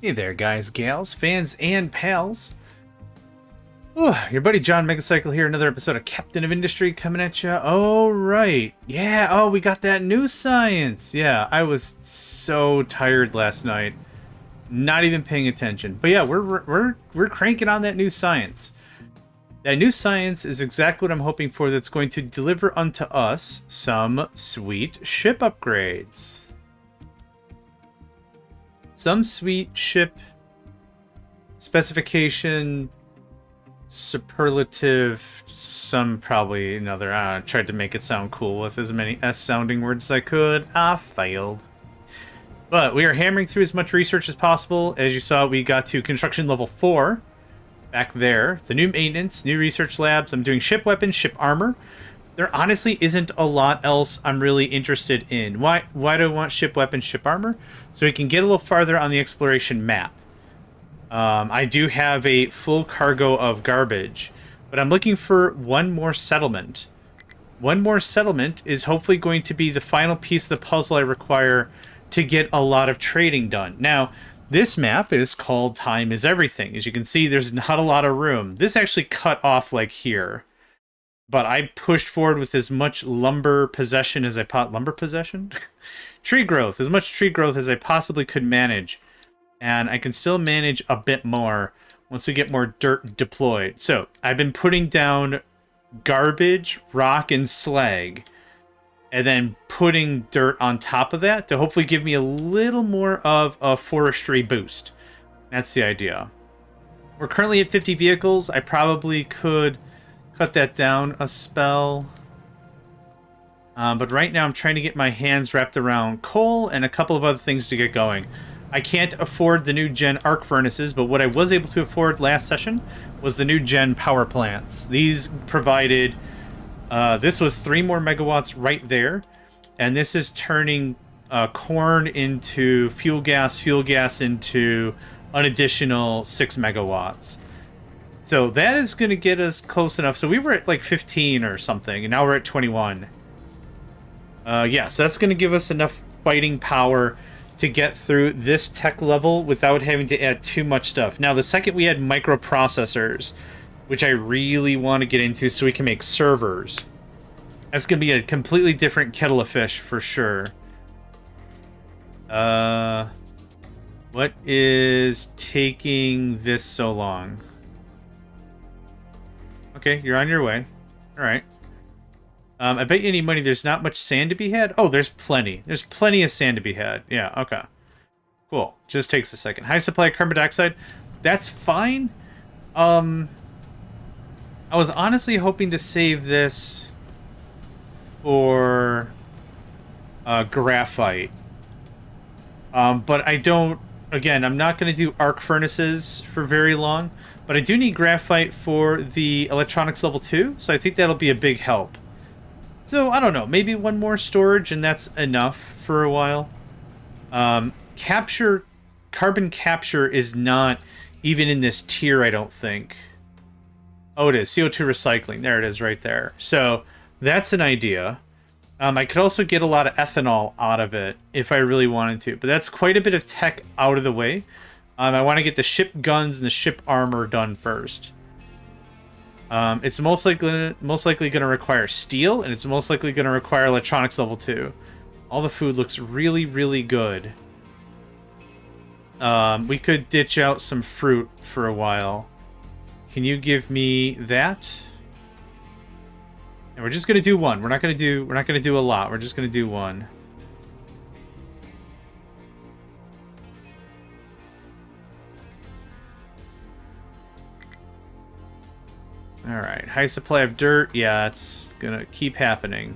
Hey there, guys, gals, fans, and pals. Ooh, your buddy JohnMegacycle here, another episode of Captain of Industry coming at you. Oh, right. Yeah, oh, we got that new science. Yeah, I was so tired last night. Not even paying attention. But yeah, we're cranking on that new science. That new science is exactly what I'm hoping for, that's going to deliver unto us some sweet ship upgrades. Some sweet ship specification, superlative, some probably another. I tried to make it sound cool with as many S-sounding words as I could. I failed. But we are hammering through as much research as possible. As you saw, we got to construction level 4. Back there. The new maintenance, new research labs. I'm doing ship weapons, ship armor. There honestly isn't a lot else I'm really interested in. Why do I want ship weapons, ship armor? So we can get a little farther on the exploration map. I do have a full cargo of garbage, but I'm looking for one more settlement. One more settlement is hopefully going to be the final piece of the puzzle I require to get a lot of trading done. Now, this map is called Time is Everything. As you can see, there's not a lot of room. This actually cut off like here. But I pushed forward with as much lumber possession as I lumber possession? Tree growth. As much tree growth as I possibly could manage. And I can still manage a bit more once we get more dirt deployed. So, I've been putting down garbage, rock, and slag. And then putting dirt on top of that to hopefully give me a little more of a forestry boost. That's the idea. We're currently at 50 vehicles. I probably could cut that down a spell. But right now I'm trying to get my hands wrapped around coal and a couple of other things to get going. I can't afford the new gen arc furnaces, but what I was able to afford last session was the new gen power plants. These provided... this was 3 more megawatts right there, and this is turning corn into fuel gas into an additional 6 megawatts. So that is going to get us close enough. So we were at like 15 or something, and now we're at 21. Yeah, so that's going to give us enough fighting power to get through this tech level without having to add too much stuff. Now, the second we add microprocessors, which I really want to get into so we can make servers, that's going to be a completely different kettle of fish for sure. What is taking this so long? Okay, you're on your way. Alright. I bet you need money. There's not much sand to be had. Oh, there's plenty. There's plenty of sand to be had. Yeah, okay. Cool. Just takes a second. High supply of carbon dioxide. That's fine. I was honestly hoping to save this for graphite. But I don't... Again, I'm not going to do arc furnaces for very long. But I do need graphite for the electronics level 2, so I think that'll be a big help. So, I don't know, maybe one more storage and that's enough for a while. Carbon capture is not even in this tier, I don't think. Oh, it is, CO2 recycling, there it is right there. So, that's an idea. I could also get a lot of ethanol out of it if I really wanted to, but that's quite a bit of tech out of the way. I want to get the ship guns and the ship armor done first. It's most likely going to require steel, and it's most likely going to require electronics level 2. All the food looks really, really good. We could ditch out some fruit for a while. Can you give me that? And we're just going to do one. We're not going to do a lot. We're just going to do one. Alright, high supply of dirt. Yeah, it's gonna keep happening.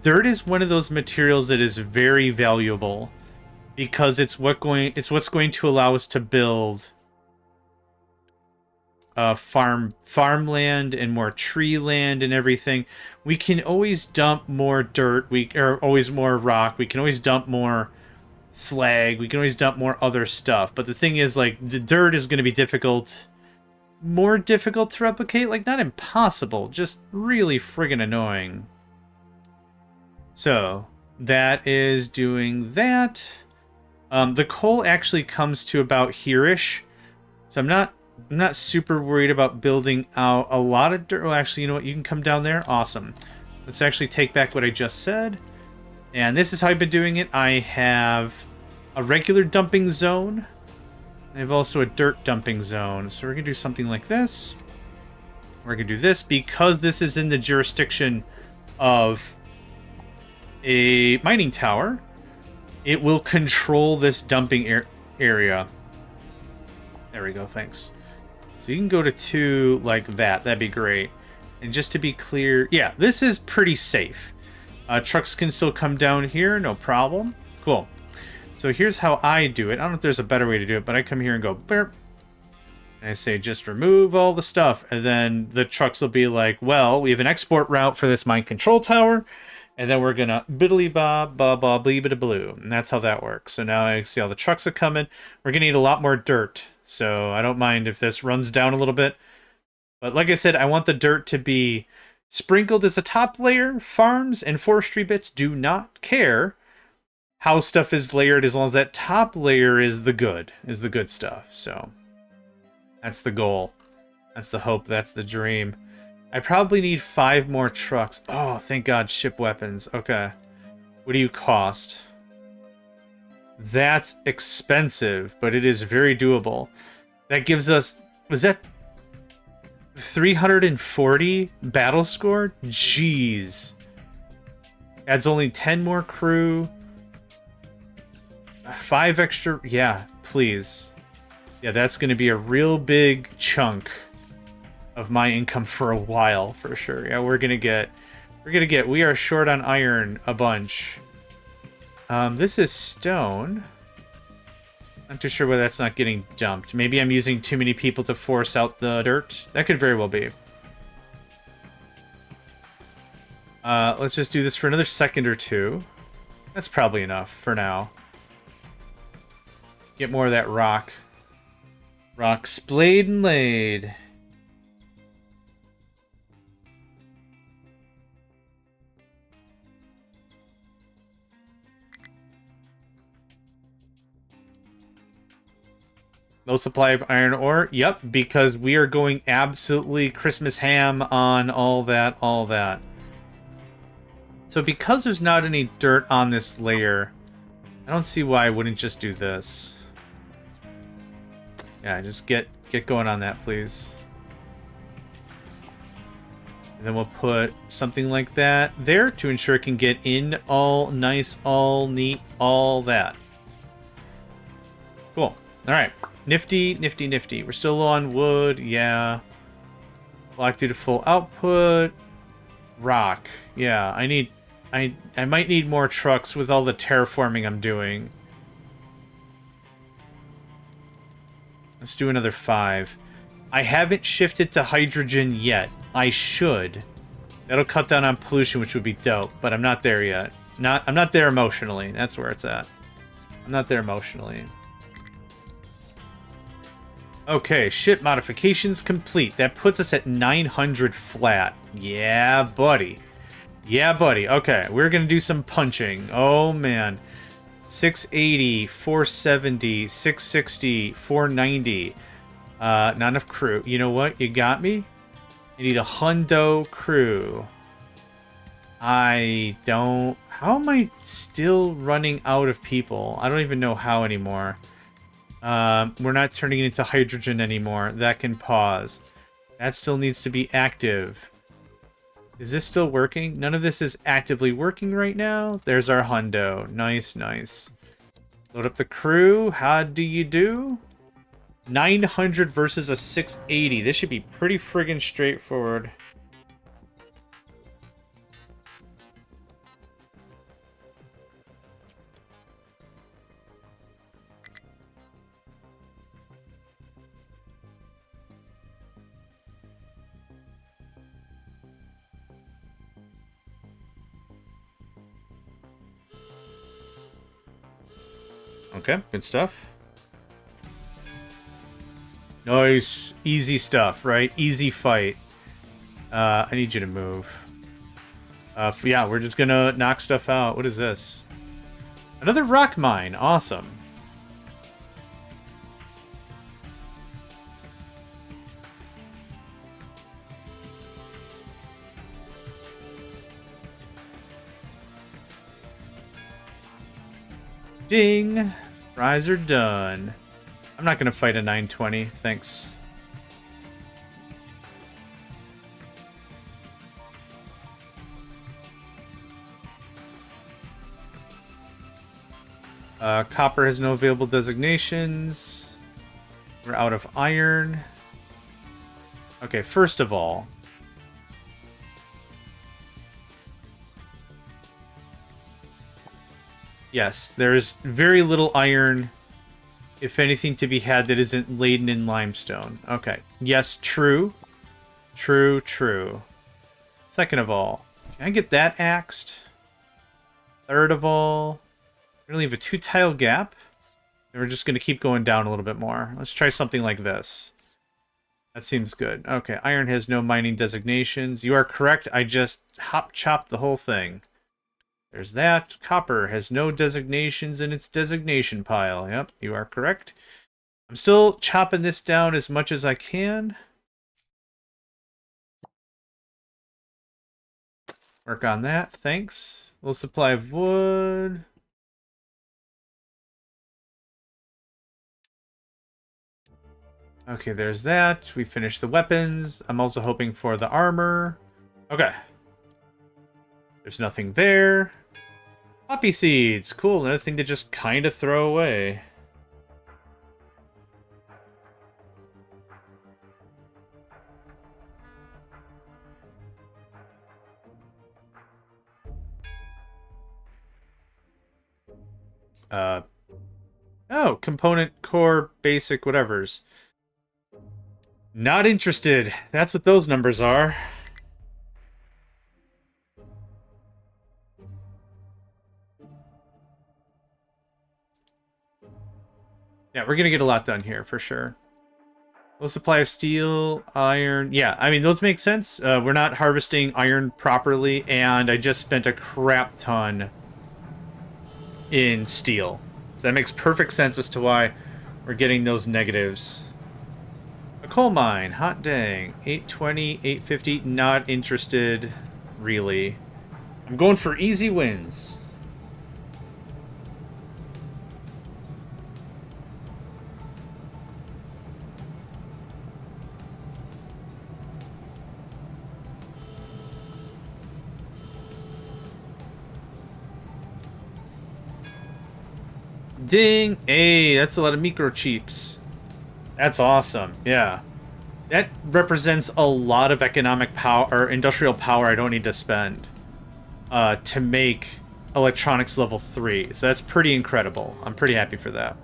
Dirt is one of those materials that is very valuable because it's what's going to allow us to build farmland and more tree land and everything. We can always dump more dirt, or always more rock. We can always dump more slag. We can always dump more other stuff. But the thing is, like, the dirt is going to be difficult. More difficult to replicate, like not impossible, just really friggin' annoying. So that is doing that. The coal actually comes to about here-ish, so I'm not super worried about building out a lot of dirt. Oh, actually, you know what? You can come down there. Awesome. Let's actually take back what I just said. And this is how I've been doing it. I have a regular dumping zone. I have also a dirt dumping zone. So we're going to do something like this. We're going to do this because this is in the jurisdiction of a mining tower. It will control this dumping area. There we go, thanks. So you can go to 2 like that. That'd be great. And just to be clear, yeah, this is pretty safe. Trucks can still come down here, no problem. Cool. So here's how I do it. I don't know if there's a better way to do it, but I come here and go, burp. And I say, just remove all the stuff. And then the trucks will be like, well, we have an export route for this mine control tower. And then we're going to biddly bob, bob, bob, blee, bida, blue. And that's how that works. So now I see all the trucks are coming. We're going to need a lot more dirt. So I don't mind if this runs down a little bit. But like I said, I want the dirt to be sprinkled as a top layer. Farms and forestry bits do not care how stuff is layered as long as that top layer is the good stuff. So that's the goal. That's the hope. That's the dream. I probably need 5 more trucks. Oh, thank God, ship weapons. Okay. What do you cost? That's expensive, but it is very doable. That gives us... Was that 340 battle score? Jeez. Adds only 10 more crew. 5 extra... Yeah, please. Yeah, that's going to be a real big chunk of my income for a while, for sure. Yeah, we are short on iron a bunch. This is stone. I'm too sure why that's not getting dumped. Maybe I'm using too many people to force out the dirt. That could very well be. Let's just do this for another second or 2. That's probably enough for now. Get more of that rock. Rock splayed and laid. No supply of iron ore? Yep, because we are going absolutely Christmas ham on all that. So because there's not any dirt on this layer, I don't see why I wouldn't just do this. Yeah, just get going on that, please. And then we'll put something like that there to ensure it can get in all nice, all neat, all that. Cool. All right. Nifty, nifty, nifty. We're still low on wood. Yeah. Block due to full output. Rock. Yeah, I might need more trucks with all the terraforming I'm doing. Let's do another 5. I haven't shifted to hydrogen yet. I should. That'll cut down on pollution, which would be dope, but I'm not there yet. I'm not there emotionally. That's where it's at. I'm not there emotionally. Okay, ship modifications complete. That puts us at 900 flat. Yeah, buddy. Yeah, buddy. Okay, we're going to do some punching. Oh, man. 680, 470, 660, 490. Not enough crew. You know what? You got me? I need a hundo crew. I don't... How am I still running out of people? I don't even know how anymore. We're not turning it into hydrogen anymore. That can pause. That still needs to be active. Is this still working? None of this is actively working right now. There's our hundo. Nice, nice. Load up the crew. How do you do? 900 versus a 680. This should be pretty friggin' straightforward. Okay, good stuff. Nice. Easy stuff, right? Easy fight. I need you to move. Yeah, we're just gonna knock stuff out. What is this? Another rock mine. Awesome. Ding! Fries are done. I'm not going to fight a 920, thanks. Copper has no available designations. We're out of iron. Okay, first of all, yes, there's very little iron, if anything, to be had that isn't laden in limestone. Okay, yes, true. True, true. Second of all, can I get that axed? Third of all, we're gonna leave a 2-tile gap. And we're just gonna keep going down a little bit more. Let's try something like this. That seems good. Okay, iron has no mining designations. You are correct. I just hop-chopped the whole thing. There's that. Copper has no designations in its designation pile. Yep, you are correct. I'm still chopping this down as much as I can. Work on that. Thanks. Little supply of wood. Okay, there's that. We finished the weapons. I'm also hoping for the armor. Okay. There's nothing there. Poppy seeds. Cool. Another thing to just kind of throw away. Oh, component, core, basic, whatevers. Not interested. That's what those numbers are. Yeah, we're gonna get a lot done here, for sure. Low supply of steel, iron. Yeah, I mean, those make sense. We're not harvesting iron properly, and I just spent a crap ton in steel. So that makes perfect sense as to why we're getting those negatives. A coal mine, hot dang. 820, 850, not interested, really. I'm going for easy wins. Ding! Hey, that's a lot of microchips. That's awesome, yeah. That represents a lot of economic power, or industrial power I don't need to spend to make electronics level 3. So that's pretty incredible. I'm pretty happy for that.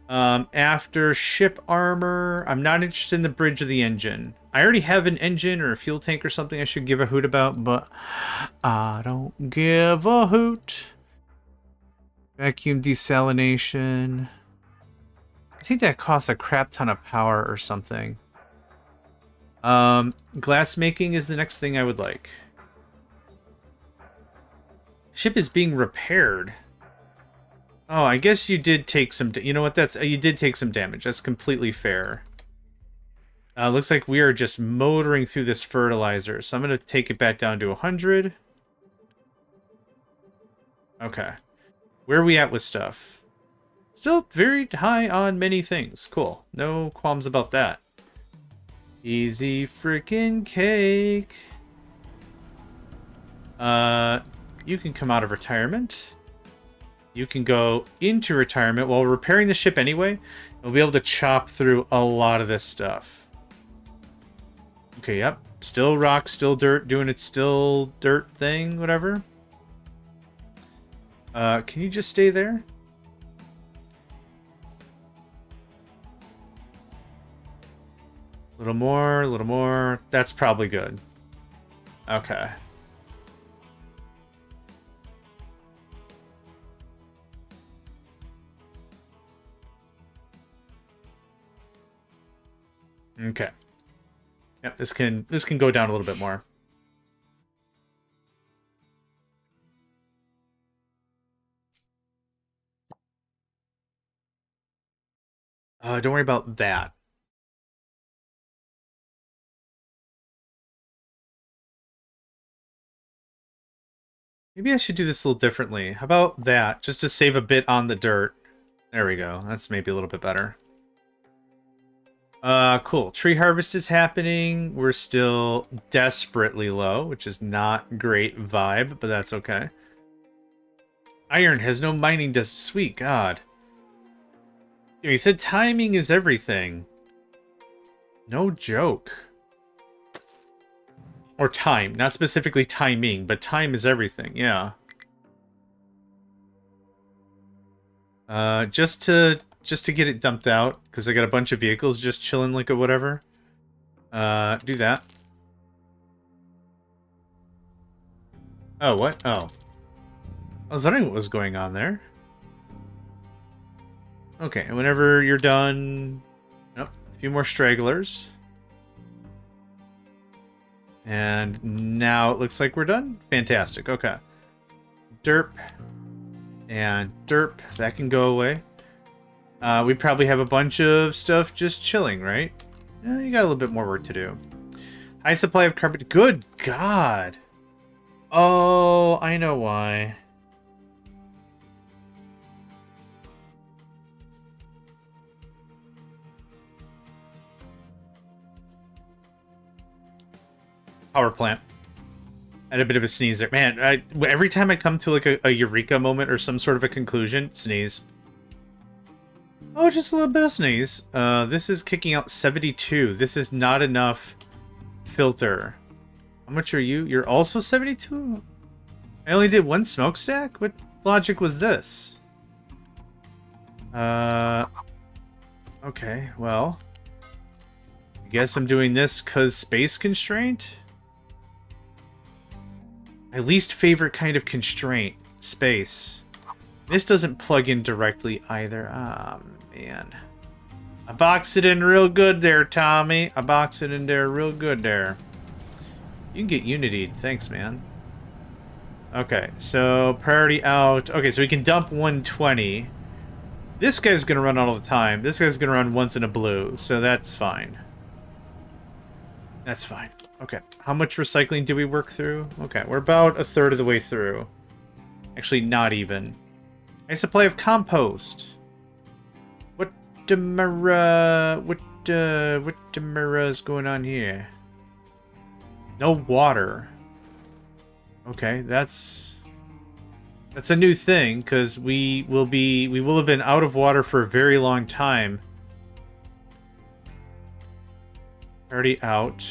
After ship armor, I'm not interested in the bridge or the engine. I already have an engine or a fuel tank or something I should give a hoot about, but I don't give a hoot. Vacuum desalination. I think that costs a crap ton of power or something. Glass making is the next thing I would like. Ship is being repaired. Oh, I guess you did take some... You know what? That's you did take some damage. That's completely fair. Looks like we are just motoring through this fertilizer. So I'm going to take it back down to 100. Okay. Where are we at with stuff? Still very high on many things. Cool. No qualms about that. Easy freaking cake. You can come out of retirement. You can go into retirement while repairing the ship anyway. We'll be able to chop through a lot of this stuff. Okay, yep. Still rock, still dirt, doing its still dirt thing, whatever. Can you just stay there? A little more, a little more. That's probably good. Okay. Okay. Yep, this can go down a little bit more. Don't worry about that. Maybe I should do this a little differently. How about that? Just to save a bit on the dirt. There we go. That's maybe a little bit better. Cool. Tree harvest is happening. We're still desperately low, which is not great vibe, but that's okay. Iron has no mining dust. Sweet God. He said timing is everything. No joke. Or time. Not specifically timing, but time is everything. Yeah. Just to get it dumped out, because I got a bunch of vehicles just chilling like a whatever. Do that. Oh, what? Oh. I was wondering what was going on there. Okay, whenever you're done... Nope, a few more stragglers. And now it looks like we're done. Fantastic, okay. Derp. And derp, that can go away. We probably have a bunch of stuff just chilling, right? Yeah, you got a little bit more work to do. High supply of carpet. Good God. Oh, I know why. Power plant. I had a bit of a sneeze there. Man, every time I come to like a eureka moment or some sort of a conclusion, sneeze. Oh, just a little bit of sneeze. This is kicking out 72. This is not enough filter. How much are you? You're also 72? I only did one smokestack? What logic was this? Okay, well. I guess I'm doing this because space constraint? My least favorite kind of constraint. Space. This doesn't plug in directly either. Ah, man. I box it in real good there, Tommy. I box it in there real good there. You can get Unitied. Thanks, man. Okay, so priority out. Okay, so we can dump 120. This guy's going to run all the time. This guy's going to run once in a blue, so that's fine. That's fine. Okay, how much recycling do we work through? Okay, we're about a third of the way through. Actually, not even. A supply of compost. What demura is going on here? No water. Okay, that's a new thing because we will have been out of water for a very long time. Already out.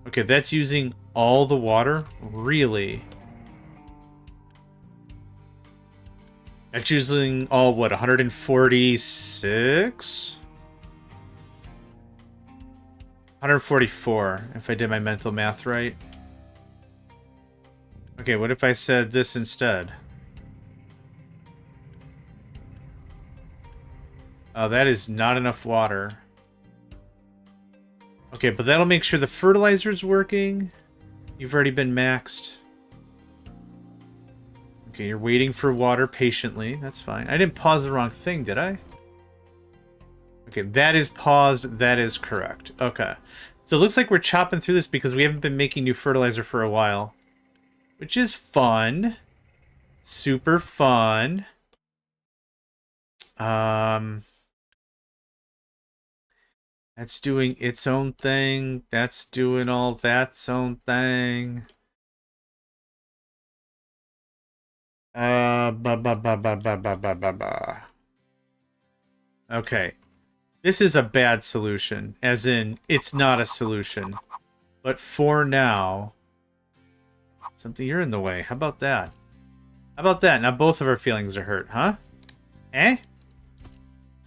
Okay, that's using all the water? Really? That's using all, what, 146? 144, if I did my mental math right. Okay, what if I said this instead? Oh, that is not enough water. Okay, but that'll make sure the fertilizer's working. You've already been maxed. Okay, you're waiting for water patiently. That's fine. I didn't pause the wrong thing, did I? Okay, that is paused. That is correct. Okay. So it looks like we're chopping through this because we haven't been making new fertilizer for a while. Which is fun. Super fun. That's doing its own thing. That's doing all that's own thing. Okay. This is a bad solution. As in, it's not a solution. But for now... Something, you're in the way. How about that? How about that? Now both of our feelings are hurt, huh? Eh?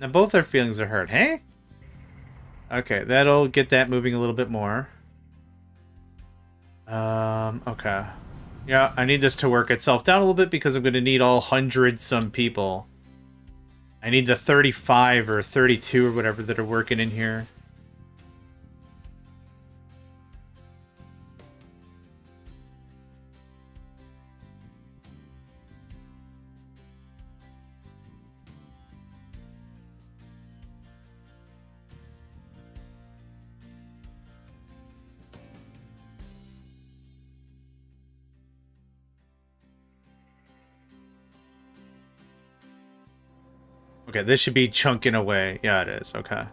Now both our feelings are hurt, hey? Okay, that'll get that moving a little bit more. Okay. Yeah, I need this to work itself down a little bit because I'm going to need all 100-some people. I need the 35 or 32 or whatever that are working in here. Okay, this should be chunking away. Yeah, it is. Okay.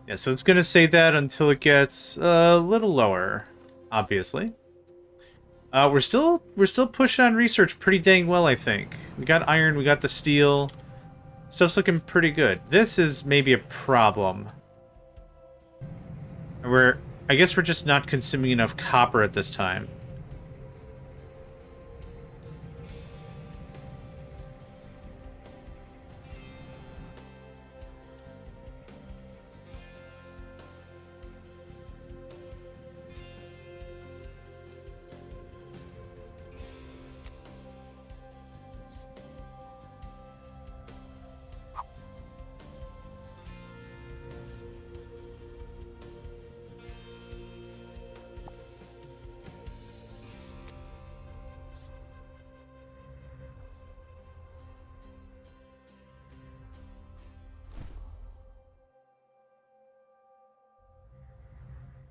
Yeah, so it's gonna say that until it gets a little lower, obviously. We're still pushing on research pretty dang well, I think. We got iron, we got the steel. Stuff's looking pretty good. This is maybe a problem. I guess we're just not consuming enough copper at this time.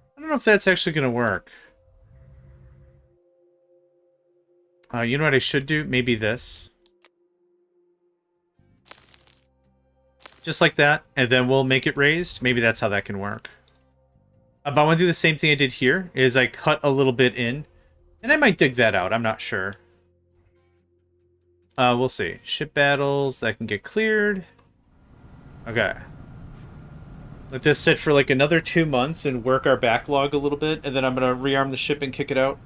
I don't know if that's actually going to work. You know what I should do? Maybe this. Just like that, and then we'll make it raised. Maybe that's how that can work. But I want to do the same thing I did here, is I cut a little bit in. And I might dig that out, I'm not sure. We'll see. Ship battles, that can get cleared. Okay. Let this sit for like another 2 months and work our backlog a little bit, and then I'm going to rearm the ship and kick it out.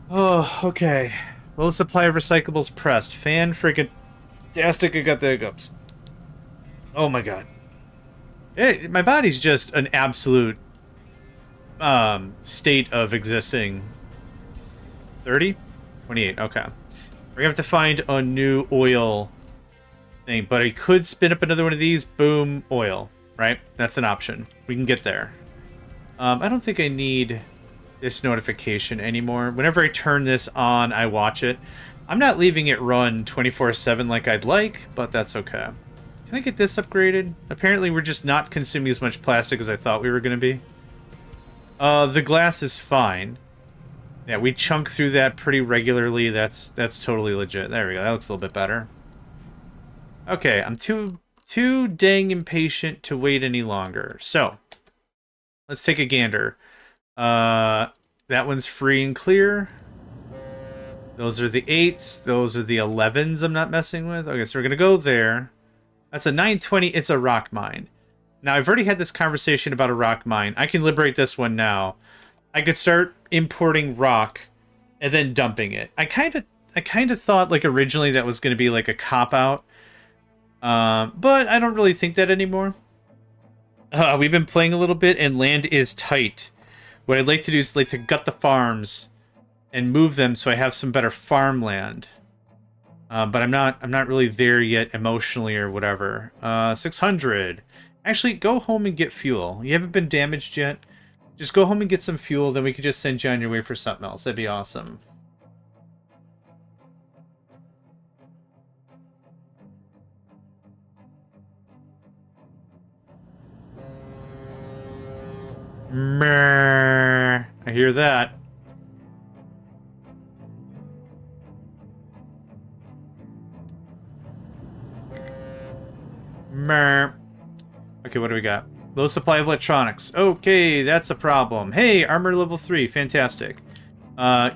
Oh, okay. Low supply of recyclables pressed. Fan-freaking-tastic, I got the hiccups. Oh my god. My body's just an absolute state of existing. 30? 28, okay. We're gonna have to find a new oil thing, but I could spin up another one of these. Boom, oil, right? That's an option. We can get there. I don't think I need this notification anymore. Whenever I turn this on, I watch it. I'm not leaving it run 24/7 like I'd like, but that's okay. Can I get this upgraded? Apparently we're just not consuming as much plastic as I thought we were going to be. The glass is fine. Yeah, we chunk through that pretty regularly. That's totally legit. There we go. That looks a little bit better. Okay, I'm too dang impatient to wait any longer. So, let's take a gander. That one's free and clear. Those are the 8s. Those are the 11s I'm not messing with. Okay, so we're going to go there. That's a 920. It's a rock mine. Now, I've already had this conversation about a rock mine. I can liberate this one now. I could start importing rock and then dumping it. I kind of thought like originally that was going to be like a cop-out. But I don't really think that anymore. We've been playing a little bit and land is tight. What I'd like to do is like to gut the farms and move them so I have some better farmland. But I'm not really there yet emotionally or whatever. 600. Actually, go home and get fuel. You haven't been damaged yet. Just go home and get some fuel, then we could just send you on your way for something else. That'd be awesome. Meh. I hear that. Meh. Okay, what do we got? Low supply of electronics. Okay, that's a problem. Hey, armor level 3. Fantastic.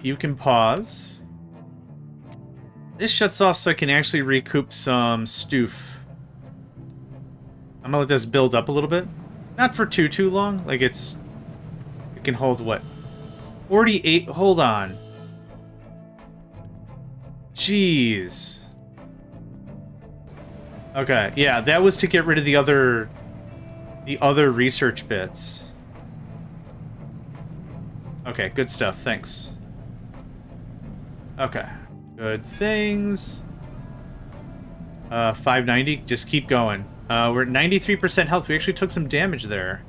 You can pause. This shuts off so I can actually recoup some stoof. I'm gonna let this build up a little bit. Not for too long. Like it can hold what? 48. Hold on. Jeez. Okay, yeah, that was to get rid of the other research bits. Okay, good stuff. Thanks. Okay. Good things. 590. Just keep going. We're at 93% health. We actually took some damage there.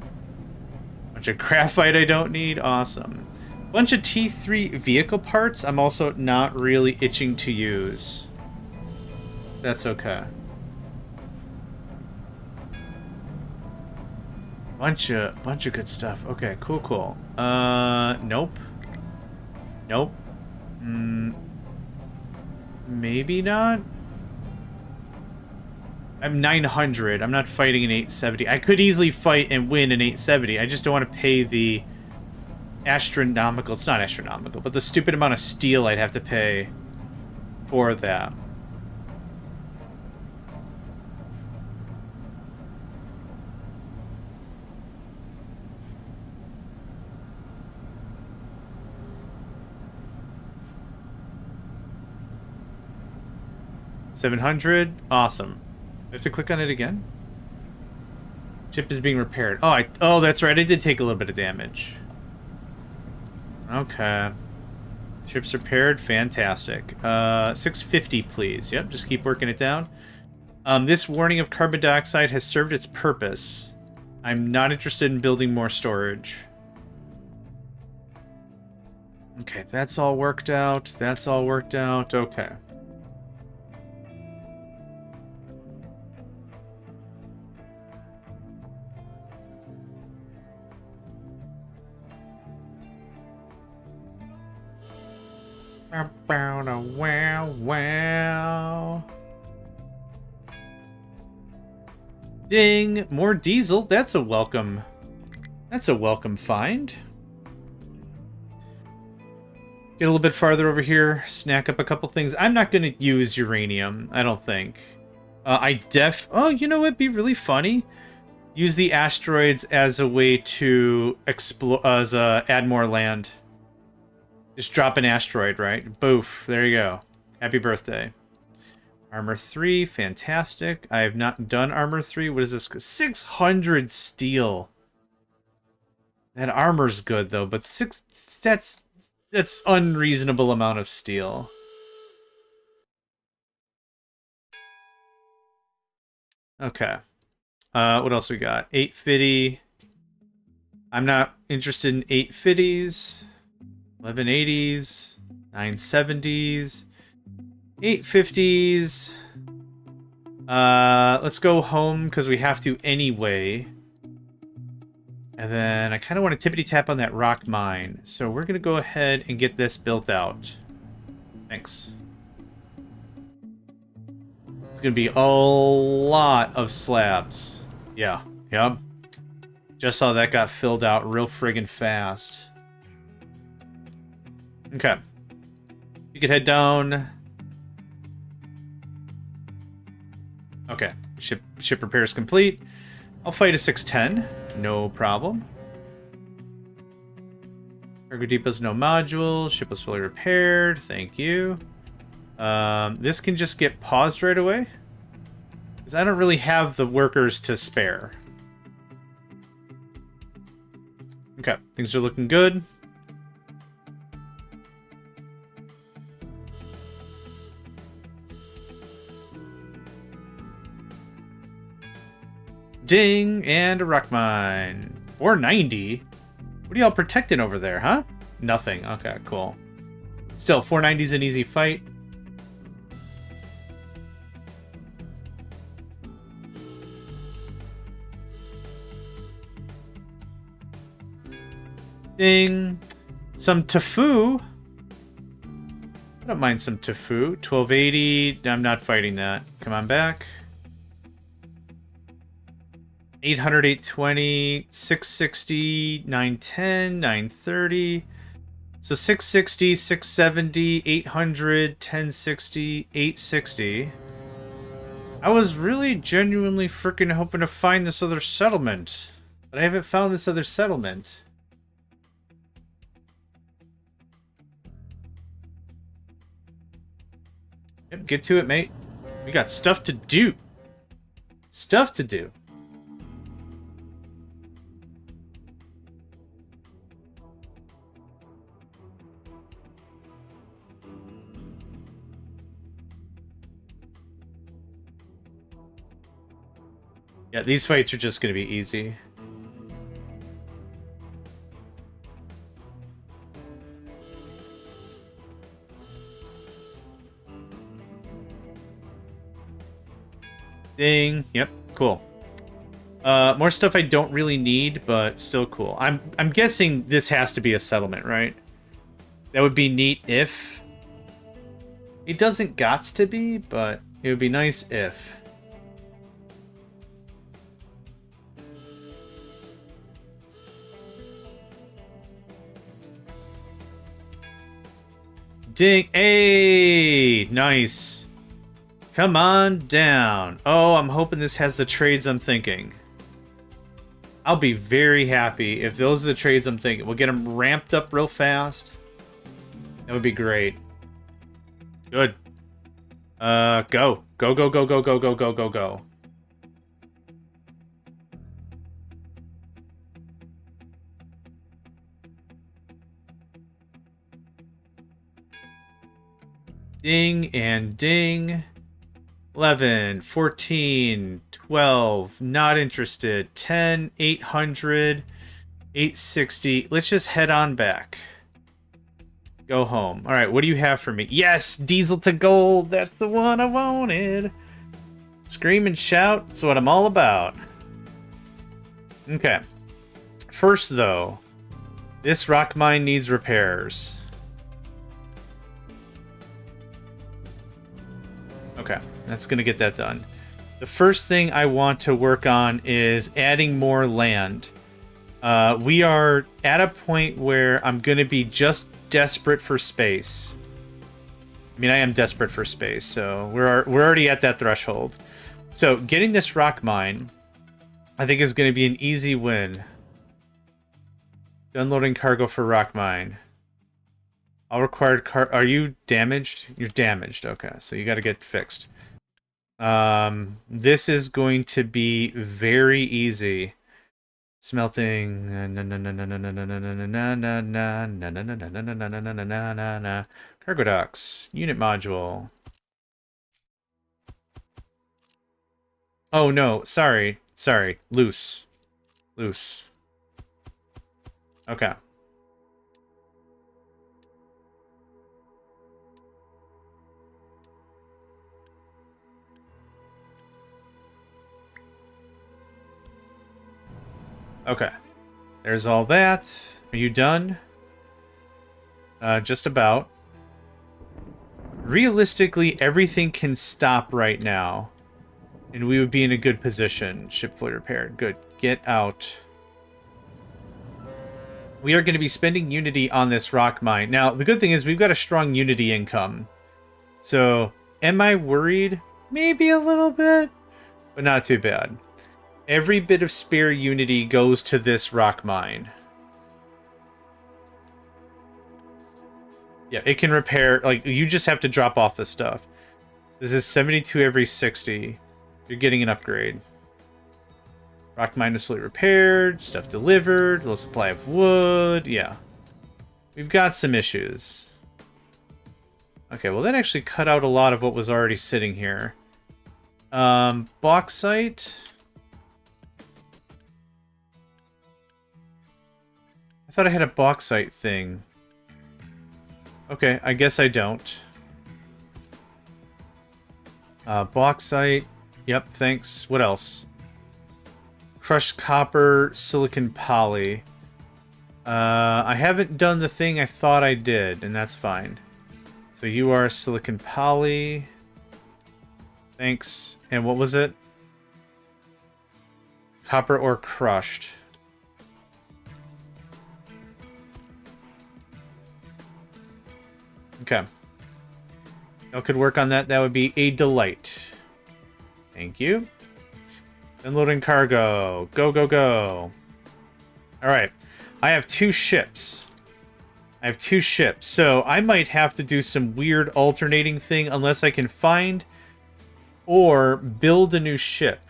Bunch of graphite I don't need. Awesome. Bunch of T3 vehicle parts I'm also not really itching to use. That's okay. Bunch of good stuff. Okay, cool. Nope. Nope. Maybe not. I'm 900. I'm not fighting an 870. I could easily fight and win an 870. I just don't want to pay the astronomical... It's not astronomical, but the stupid amount of steel I'd have to pay for that. $700. Awesome. I have to click on it again. Ship is being repaired. Oh, that's right. I did take a little bit of damage. Okay. Ship's repaired. Fantastic. 650, please. Yep, just keep working it down. This warning of carbon dioxide has served its purpose. I'm not interested in building more storage. Okay, that's all worked out. That's all worked out. Okay. Wow. Ding! More diesel. That's a welcome find. Get a little bit farther over here. Snack up a couple things. I'm not going to use uranium, I don't think. Oh, you know what'd be really funny? Use the asteroids as a way to add more land. Just drop an asteroid, right? Boof. There you go. Happy birthday. Armor 3. Fantastic. I have not done Armor 3. What is this? 600 steel. That armor's good, though, but that's unreasonable amount of steel. Okay. What else we got? 850. I'm not interested in 850s. 1180s, 970s, 850s. Let's go home because we have to anyway. And then I kind of want to tippity tap on that rock mine. So we're going to go ahead and get this built out. Thanks. It's going to be a lot of slabs. Yeah, yep. Just saw that got filled out real friggin' fast. Okay. You could head down. Okay. Ship repairs complete. I'll fight a 610. No problem. Cargo depot's no module. Ship was fully repaired. Thank you. This can just get paused right away. Because I don't really have the workers to spare. Okay. Things are looking good. Ding! And a rock mine. 490? What are y'all protecting over there, huh? Nothing. Okay, cool. Still, 490's an easy fight. Ding! Some tofu. I don't mind some tofu. 1280. I'm not fighting that. Come on back. 800, 820, 660, 910, 930. So 660, 670, 800, 1060, 860. I was really genuinely freaking hoping to find this other settlement. But I haven't found this other settlement. Yep, get to it, mate. We got stuff to do. Stuff to do. Yeah, these fights are just going to be easy. Ding. Yep, cool. More stuff I don't really need, but still cool. I'm guessing this has to be a settlement, right? That would be neat if. It doesn't gots to be, but it would be nice if. Ding. Hey! Nice. Come on down. Oh, I'm hoping this has the trades I'm thinking. I'll be very happy if those are the trades I'm thinking. We'll get them ramped up real fast. That would be great. Good. Go. Go, go, go, go, go, go, go, go, go. Ding and ding. 11, 14, 12, not interested. 10, 800, 860. Let's just head on back. Go home. All right, what do you have for me? Yes, diesel to gold. That's the one I wanted. Scream and shout. That's what I'm all about. Okay. First, though, this rock mine needs repairs. Okay, that's going to get that done. The first thing I want to work on is adding more land. We are at a point where I'm going to be just desperate for space. I mean, I am desperate for space, so we're already at that threshold. So getting this rock mine, I think, is going to be an easy win. Unloading cargo for rock mine. All required Are you damaged? You're damaged. Okay, so you got to get fixed. This is going to be very easy. Smelting. Cargo docks. Unit module. Oh no, sorry. Sorry. Loose. Loose. Okay. Okay. There's all that. Are you done? Just about. Realistically, everything can stop right now. And we would be in a good position. Ship fully repaired. Good. Get out. We are going to be spending Unity on this rock mine. Now, the good thing is we've got a strong Unity income. So, am I worried? Maybe a little bit. But not too bad. Every bit of spare Unity goes to this rock mine. Yeah, it can repair. Like, you just have to drop off the stuff. This is 72 every 60. You're getting an upgrade. Rock mine is fully repaired. Stuff delivered. Low supply of wood. Yeah. We've got some issues. Okay, well, that actually cut out a lot of what was already sitting here. Bauxite. I thought I had a bauxite thing. Okay, I guess I don't. Bauxite. Yep, thanks. What else? Crushed copper, silicon poly. I haven't done the thing I thought I did, and that's fine. So you are silicon poly. Thanks. And what was it? Copper ore crushed. Okay. Y'all could work on that. That would be a delight. Thank you. Unloading cargo. Go, go, go. Alright. I have 2 ships. So I might have to do some weird alternating thing unless I can find or build a new ship.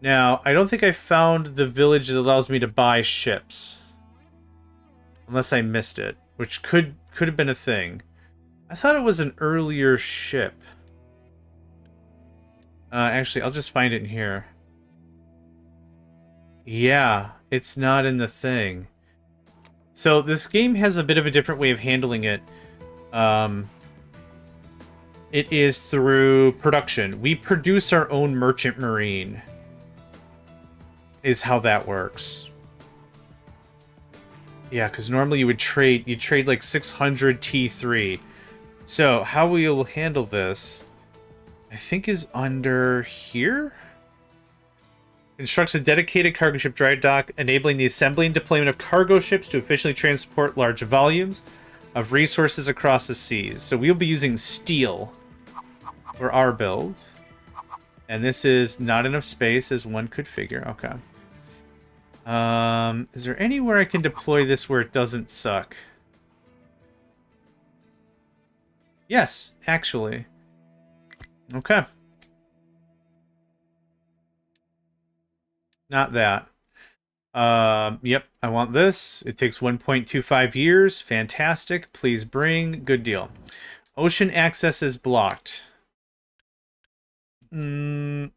Now, I don't think I found the village that allows me to buy ships. Unless I missed it, which could have been a thing. I thought it was an earlier ship. Actually, I'll just find it in here. Yeah, it's not in the thing. So this game has a bit of a different way of handling it. It is through production. We produce our own merchant marine. Is how that works. Yeah, because normally you'd trade like 600 T3. So, how we will handle this, I think, is under here? Constructs a dedicated cargo ship dry dock, enabling the assembly and deployment of cargo ships to efficiently transport large volumes. of resources across the seas. So we'll be using steel for our build. And this is not enough space as one could figure. Okay. Is there anywhere I can deploy this where it doesn't suck? Yes, actually. Okay. Not that. Yep, I want this. It takes 1.25 years. Fantastic. Please bring. Good deal. Ocean access is blocked. Okay.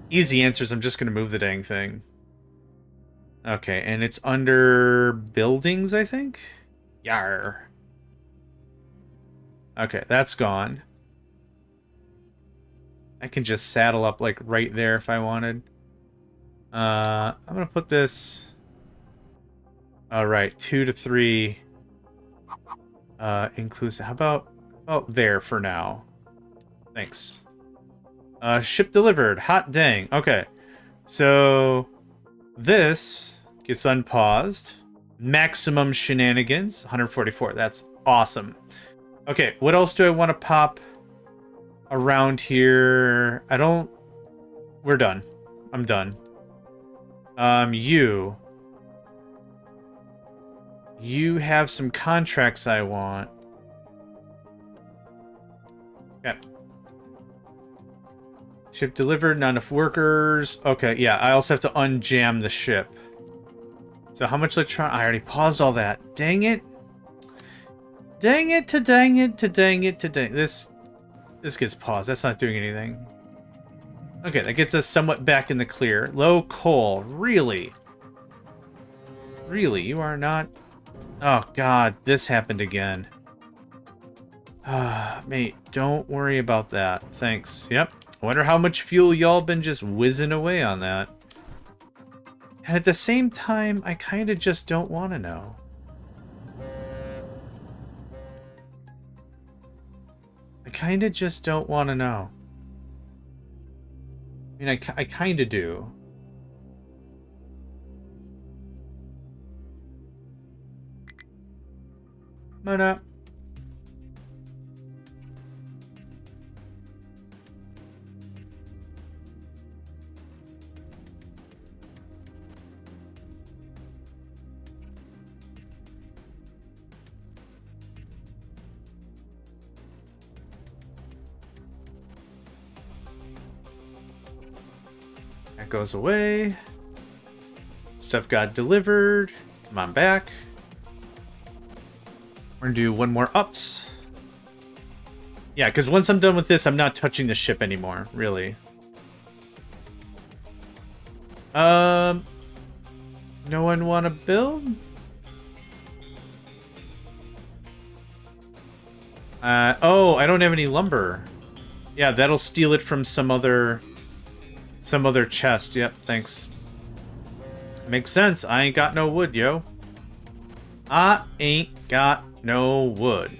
Easy answers. I'm just going to move the dang thing. Okay, and it's under buildings, I think? Yar. Okay, that's gone. I can just saddle up, like, right there if I wanted. I'm gonna put this... Alright, 2 to 3... inclusive. How about... Oh, there for now. Thanks. Ship delivered. Hot dang. Okay. So... This gets unpaused. Maximum shenanigans. 144. That's awesome. Okay, what else do I want to pop around here? I don't... We're done. I'm done. You have some contracts I want. Okay. Ship delivered, not enough workers. Okay, yeah, I also have to unjam the ship. So how much electron... I already paused all that. Dang it. Dang it to dang it to dang it to dang... This gets paused. That's not doing anything. Okay, that gets us somewhat back in the clear. Low coal. Really? Really? You are not... Oh, God. This happened again. Mate, don't worry about that. Thanks. Yep. I wonder how much fuel y'all been just whizzing away on that. And at the same time, I kind of just don't want to know. I kind of just don't want to know. I mean, I kind of do. Mode up. That goes away. Stuff got delivered. Come on back. We're gonna do one more ups. Yeah, because once I'm done with this, I'm not touching the ship anymore, really. No one want to build? Oh, I don't have any lumber. Yeah, that'll steal it from some other chest. Yep, thanks. Makes sense. I ain't got no wood, yo. I ain't got no wood.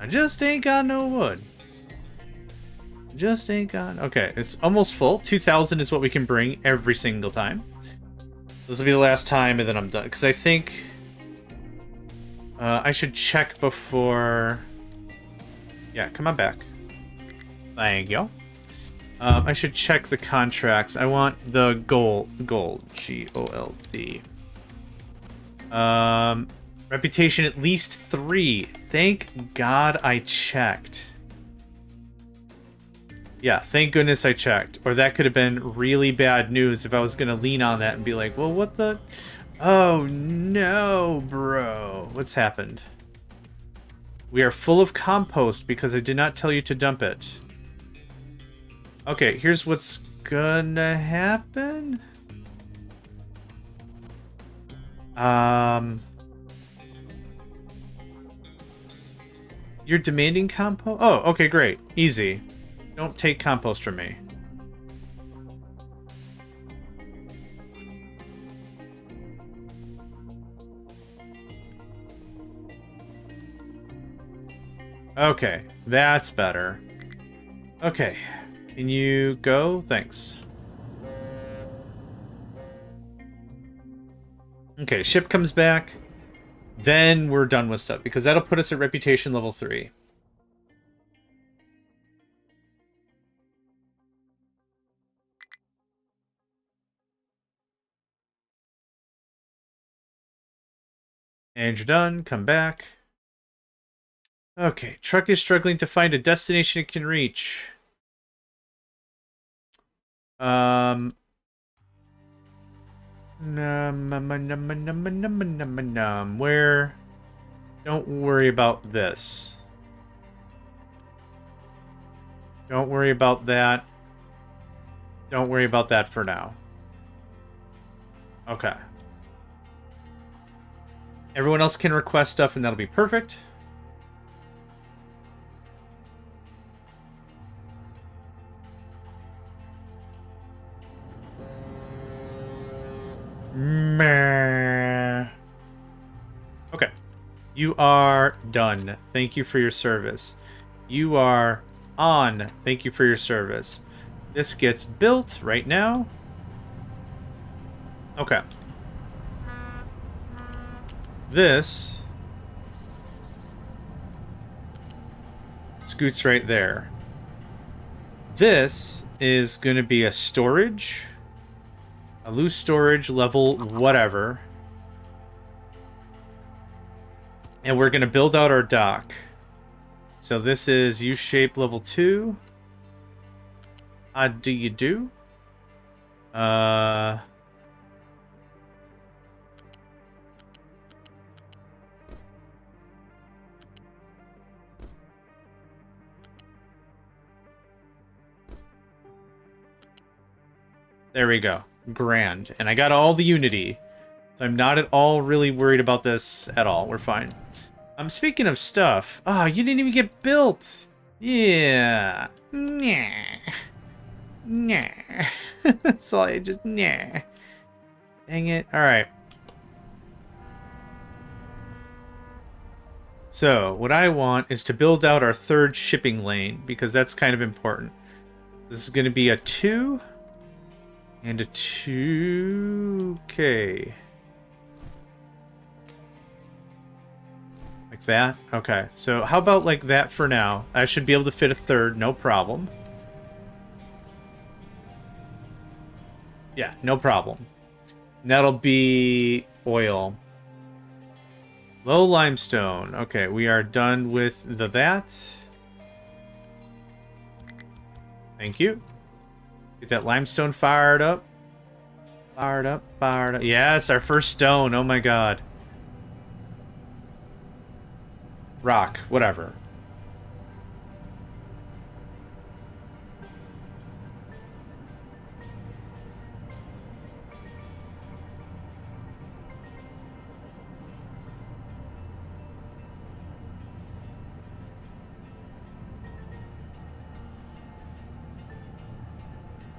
I just ain't got no wood. Just ain't got... Okay, it's almost full. 2,000 is what we can bring every single time. This will be the last time, and then I'm done. Because I think... I should check before... Yeah, come on back. Thank you. I should check the contracts. I want the gold. G-O-L-D. Reputation at least 3. Thank God I checked. Yeah, thank goodness I checked. Or that could have been really bad news if I was going to lean on that and be like, well, what the... Oh, no, bro. What's happened? We are full of compost because I did not tell you to dump it. Okay, here's what's gonna happen. You're demanding compost? Oh, okay, great. Easy. Don't take compost from me. Okay, that's better. Okay, can you go? Thanks. Okay, ship comes back. Then we're done with stuff, because that'll put us at reputation level 3. And you're done. Come back. Okay, truck is struggling to find a destination it can reach. Where? Don't worry about this. Don't worry about that. Don't worry about that for now. Okay. Everyone else can request stuff, and that'll be perfect. Meh. Okay. You are done. Thank you for your service. You are on. Thank you for your service. This gets built right now. Okay. This scoots right there. This is going to be a storage. A loose storage level whatever. And we're going to build out our dock. So this is U-shape level 2. How do you do? There we go. Grand. And I got all the Unity. So I'm not at all really worried about this at all. We're fine. Speaking of stuff. Oh, you didn't even get built. Yeah. Nah. Nah. That's all I just... Nah. Dang it. Alright. So, what I want is to build out our third shipping lane, because that's kind of important. This is going to be a 2... and a 2... Okay. Like that? Okay. So how about like that for now? I should be able to fit a third, no problem. Yeah, no problem. And that'll be oil. Low limestone. Okay, we are done with that. Thank you. Get that limestone fired up. Fired up, fired up. Yeah, it's our first stone. Oh my god. Rock, whatever.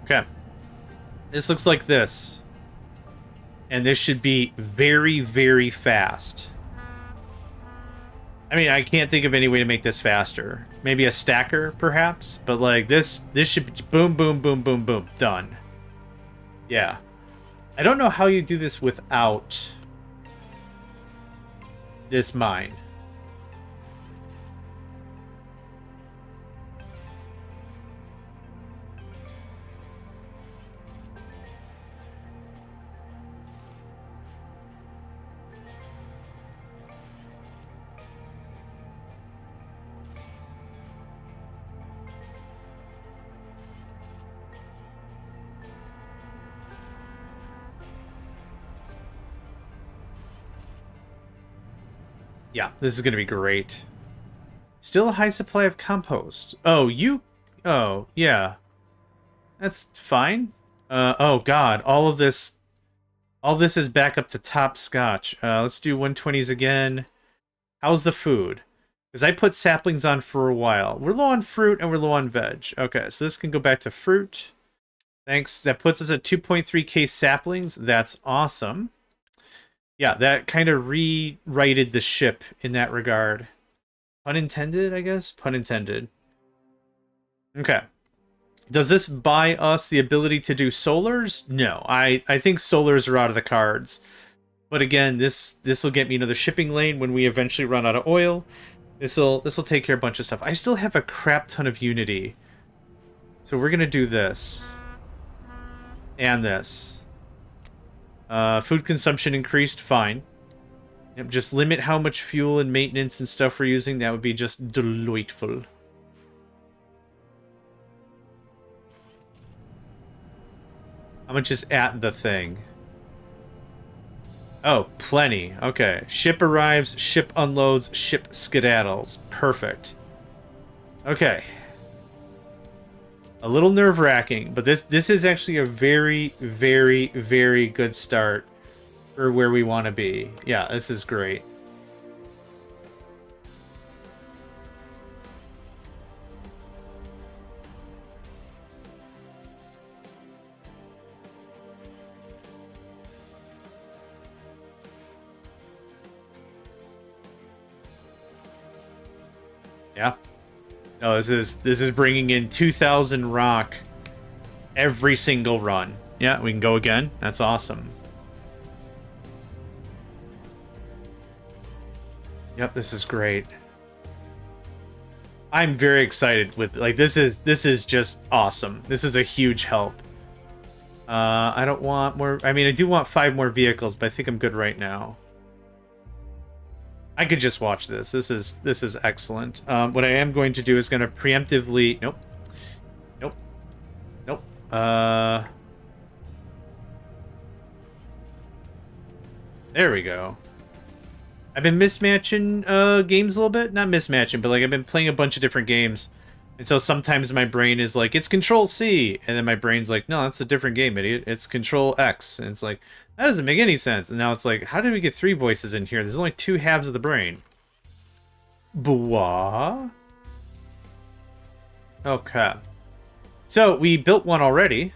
Okay. This looks like this. And this should be very, very fast. I mean, I can't think of any way to make this faster. Maybe a stacker, perhaps? But, like, this should be boom, boom, boom, boom, boom. Done. Yeah. I don't know how you do this without this mine. Yeah, this is going to be great. Still a high supply of compost. Oh, Oh, yeah. That's fine. Oh, God. All this is back up to top scotch. Let's do 120s again. How's the food? Because I put saplings on for a while. We're low on fruit and we're low on veg. Okay, so this can go back to fruit. Thanks. That puts us at 2.3k saplings. That's awesome. Yeah, that kind of rewrited the ship in that regard. Pun intended, I guess? Pun intended. Okay. Does this buy us the ability to do solars? No. I think solars are out of the cards. But again, this will get me another shipping lane when we eventually run out of oil. This'll take care of a bunch of stuff. I still have a crap ton of Unity. So we're gonna do this. And this. Food consumption increased, fine. Yep, just limit how much fuel and maintenance and stuff we're using. That would be just delightful. How much is at the thing? Oh, plenty. Okay. Ship arrives, ship unloads, ship skedaddles. Perfect. Okay. A little nerve-wracking, but this is actually a very, very, very good start for where we want to be. Yeah, this is great. Yeah. No, this is bringing in 2,000 rock every single run. Yeah, we can go again. That's awesome. Yep, this is great. I'm very excited with, like, this is just awesome. This is a huge help. I don't want more. I mean, I do want 5 more vehicles, but I think I'm good right now. I could just watch this. This is excellent. What I am going to do is going to preemptively... Nope. Nope. Nope. There we go. I've been mismatching games a little bit. Not mismatching, but like I've been playing a bunch of different games. And so sometimes my brain is like, it's Control C. And then my brain's like, no, that's a different game, idiot. It's Control X. And it's like, that doesn't make any sense. And now it's like, how did we get 3 voices in here? There's only 2 halves of the brain. Blah. Okay. So we built one already,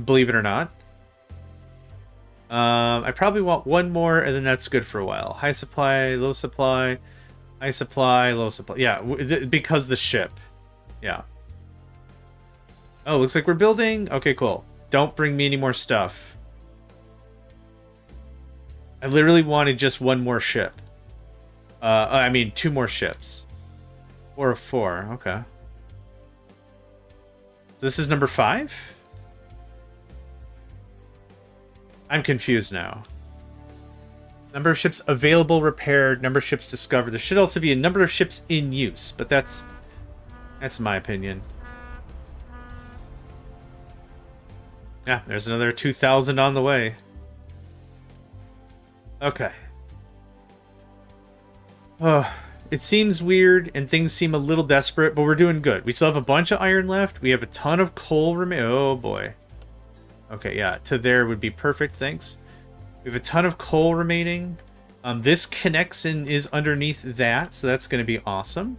believe it or not. I probably want 1 more, and then that's good for a while. High supply, low supply, high supply, low supply. Yeah, because the ship. Yeah. Oh, looks like we're building. Okay, cool. Don't bring me any more stuff. I literally wanted just 1 more ship. I mean, 2 more ships. 4 of 4. Okay. This is number 5? I'm confused now. Number of ships available, repaired, number of ships discovered. There should also be a number of ships in use, but that's my opinion. Yeah, there's another 2,000 on the way. Okay. It seems weird and things seem a little desperate, but we're doing good. We still have a bunch of iron left. We have a ton of coal remaining. Oh boy. Okay, yeah, to there would be perfect, thanks. We have a ton of coal remaining. This connects and is underneath that, so that's going to be awesome.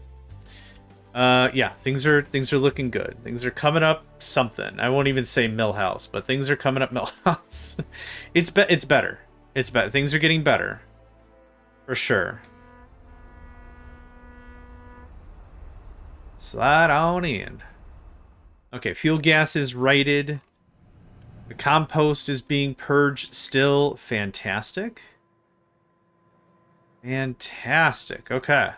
Yeah, things are looking good. Things are coming up something. I won't even say Millhouse, but things are coming up Millhouse. It's better. It's better. Things are getting better. For sure. Slide on in. Okay, fuel gas is righted. The compost is being purged still. Fantastic. Fantastic. Okay.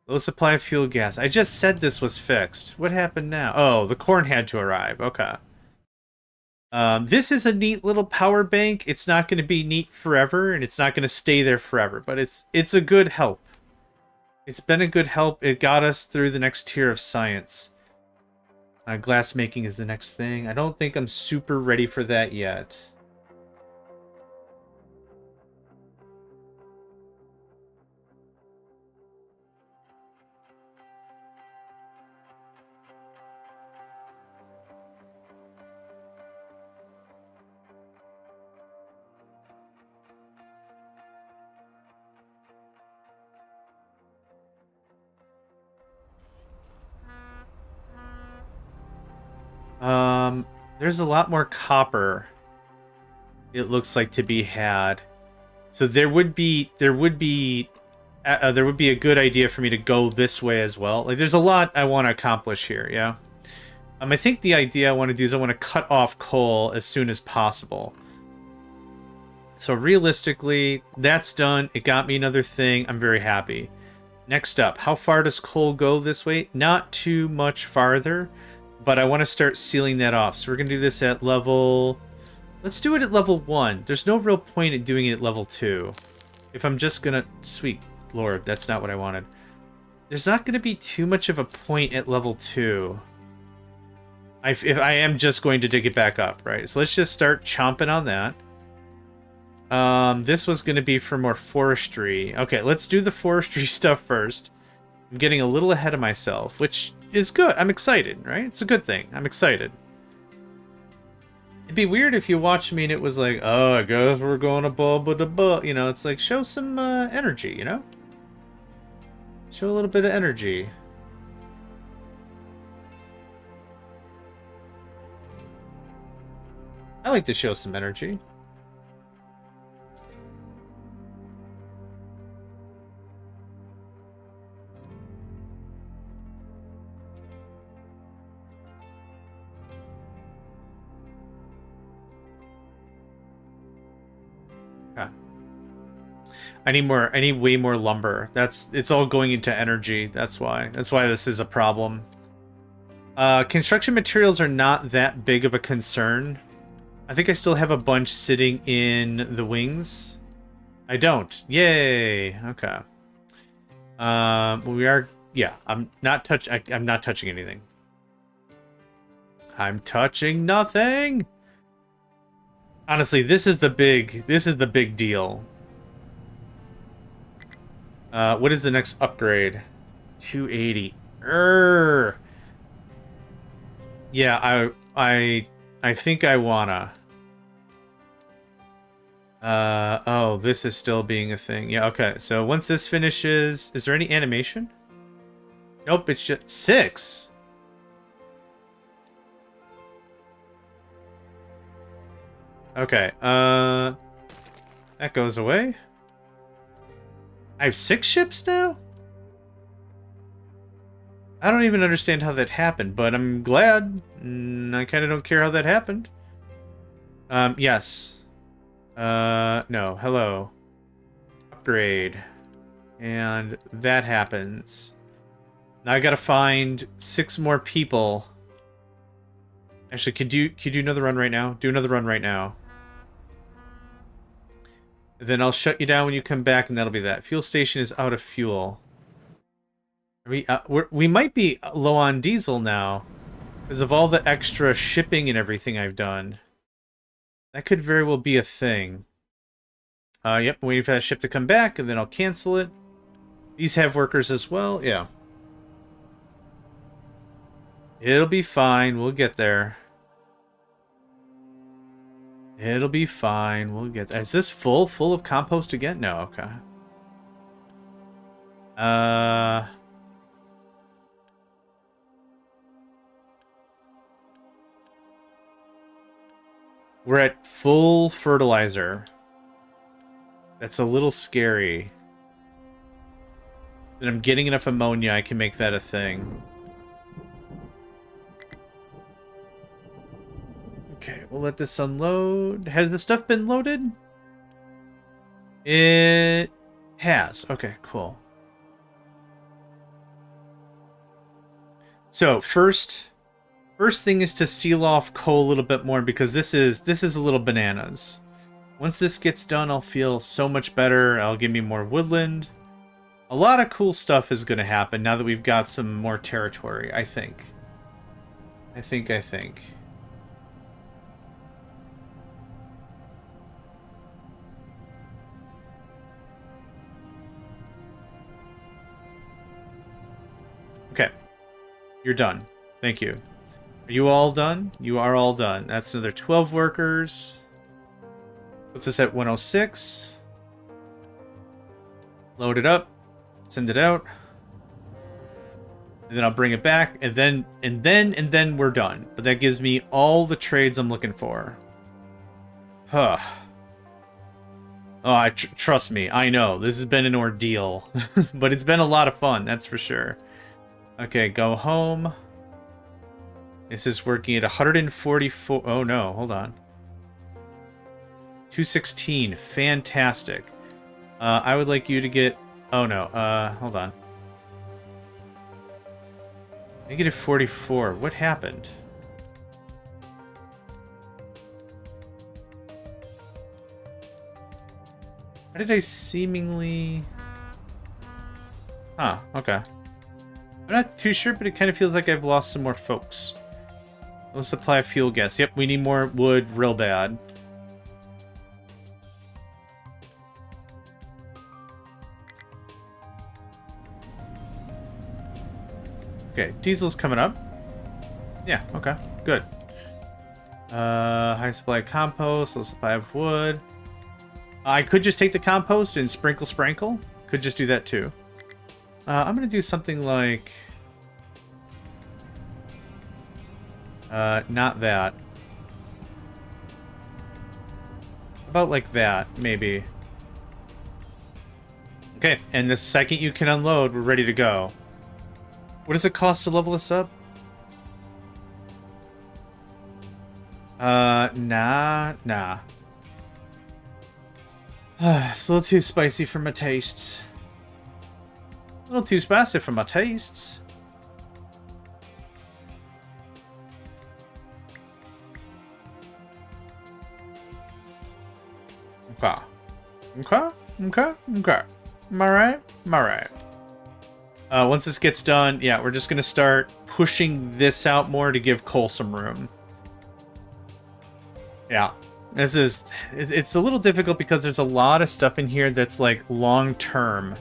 Low supply of fuel gas. I just said this was fixed. What happened now? Oh, the corn had to arrive. Okay. This is a neat little power bank. It's not going to be neat forever, and it's not going to stay there forever, but it's a good help. It's been a good help. It got us through the next tier of science. Glass making is the next thing. I don't think I'm super ready for that yet. There's a lot more copper, it looks like, to be had. So there would be a good idea for me to go this way as well. Like, there's a lot I want to accomplish here, yeah? I think the idea I want to do is I want to cut off coal as soon as possible. So realistically, that's done. It got me another thing. I'm very happy. Next up, how far does coal go this way? Not too much farther, but I want to start sealing that off. So we're going to do this at level... Let's do it at level 1. There's no real point in doing it at level 2. If I'm just going to... Sweet Lord, that's not what I wanted. There's not going to be too much of a point at level 2. If I am just going to dig it back up, right? So let's just start chomping on that. This was going to be for more forestry. Okay, let's do the forestry stuff first. I'm getting a little ahead of myself, which is good. I'm excited, right? It's a good thing. I'm excited. It'd be weird if you watched me and it was like, oh, I guess we're going above, you know, it's like, show some energy, you know? Show a little bit of energy. I like to show some energy. I need way more lumber. It's all going into energy. That's why this is a problem. Construction materials are not that big of a concern. I think I still have a bunch sitting in the wings. I don't. Yay. Okay. We are. Yeah. I'm not touching anything. I'm touching nothing. Honestly, this is the big deal. What is the next upgrade? 280. Yeah, I think I wanna. Oh, this is still being a thing. Yeah, okay. So once this finishes, is there any animation? Nope, it's just 6. Okay, that goes away. I have 6 ships now? I don't even understand how that happened, but I'm glad. I kind of don't care how that happened. Yes. No. Hello. Upgrade. And that happens. Now I gotta find 6 more people. Actually, could you do another run right now? Do another run right now. Then I'll shut you down when you come back, and that'll be that. Fuel station is out of fuel. We might be low on diesel now because of all the extra shipping and everything I've done. That could very well be a thing. Yep, I'm waiting for that ship to come back, and then I'll cancel it. These have workers as well. Yeah. It'll be fine. We'll get there. It'll be fine. We'll get there. Is this full of compost again? No, okay. We're at full fertilizer. That's a little scary. That I'm getting enough ammonia, I can make that a thing. Okay, we'll let this unload. Has the stuff been loaded? It has. Okay, cool. So first thing is to seal off coal a little bit more because this is a little bananas. Once this gets done, I'll feel so much better. I'll give me more woodland. A lot of cool stuff is going to happen now that we've got some more territory, I think. I think. Okay. You're done. Thank you. Are you all done? You are all done. That's another 12 workers. Puts us at 106. Load it up. Send it out. And then I'll bring it back. And then we're done. But that gives me all the trades I'm looking for. Huh. Oh, trust me. I know. This has been an ordeal. But it's been a lot of fun. That's for sure. Okay, go home. This is working at 144. Oh no, hold on. 216. Fantastic. I would like you to get... Oh, no. Hold on. -44. What happened? How did I seemingly... Huh, okay. I'm not too sure, but it kind of feels like I've lost some more folks. Low supply of fuel gas. Yep, we need more wood real bad. Okay, diesel's coming up. Yeah, okay, good. High supply of compost, low supply of wood. I could just take the compost and sprinkle. Could just do that too. I'm gonna do something like... not that. About like that, maybe. Okay, and the second you can unload, we're ready to go. What does it cost to level this up? Nah. It's a little too spicy for my tastes. A little too spicy for my tastes. Okay. Am I right? Once this gets done, yeah, we're just gonna start pushing this out more to give Cole some room. Yeah. It's a little difficult because there's a lot of stuff in here that's like long term,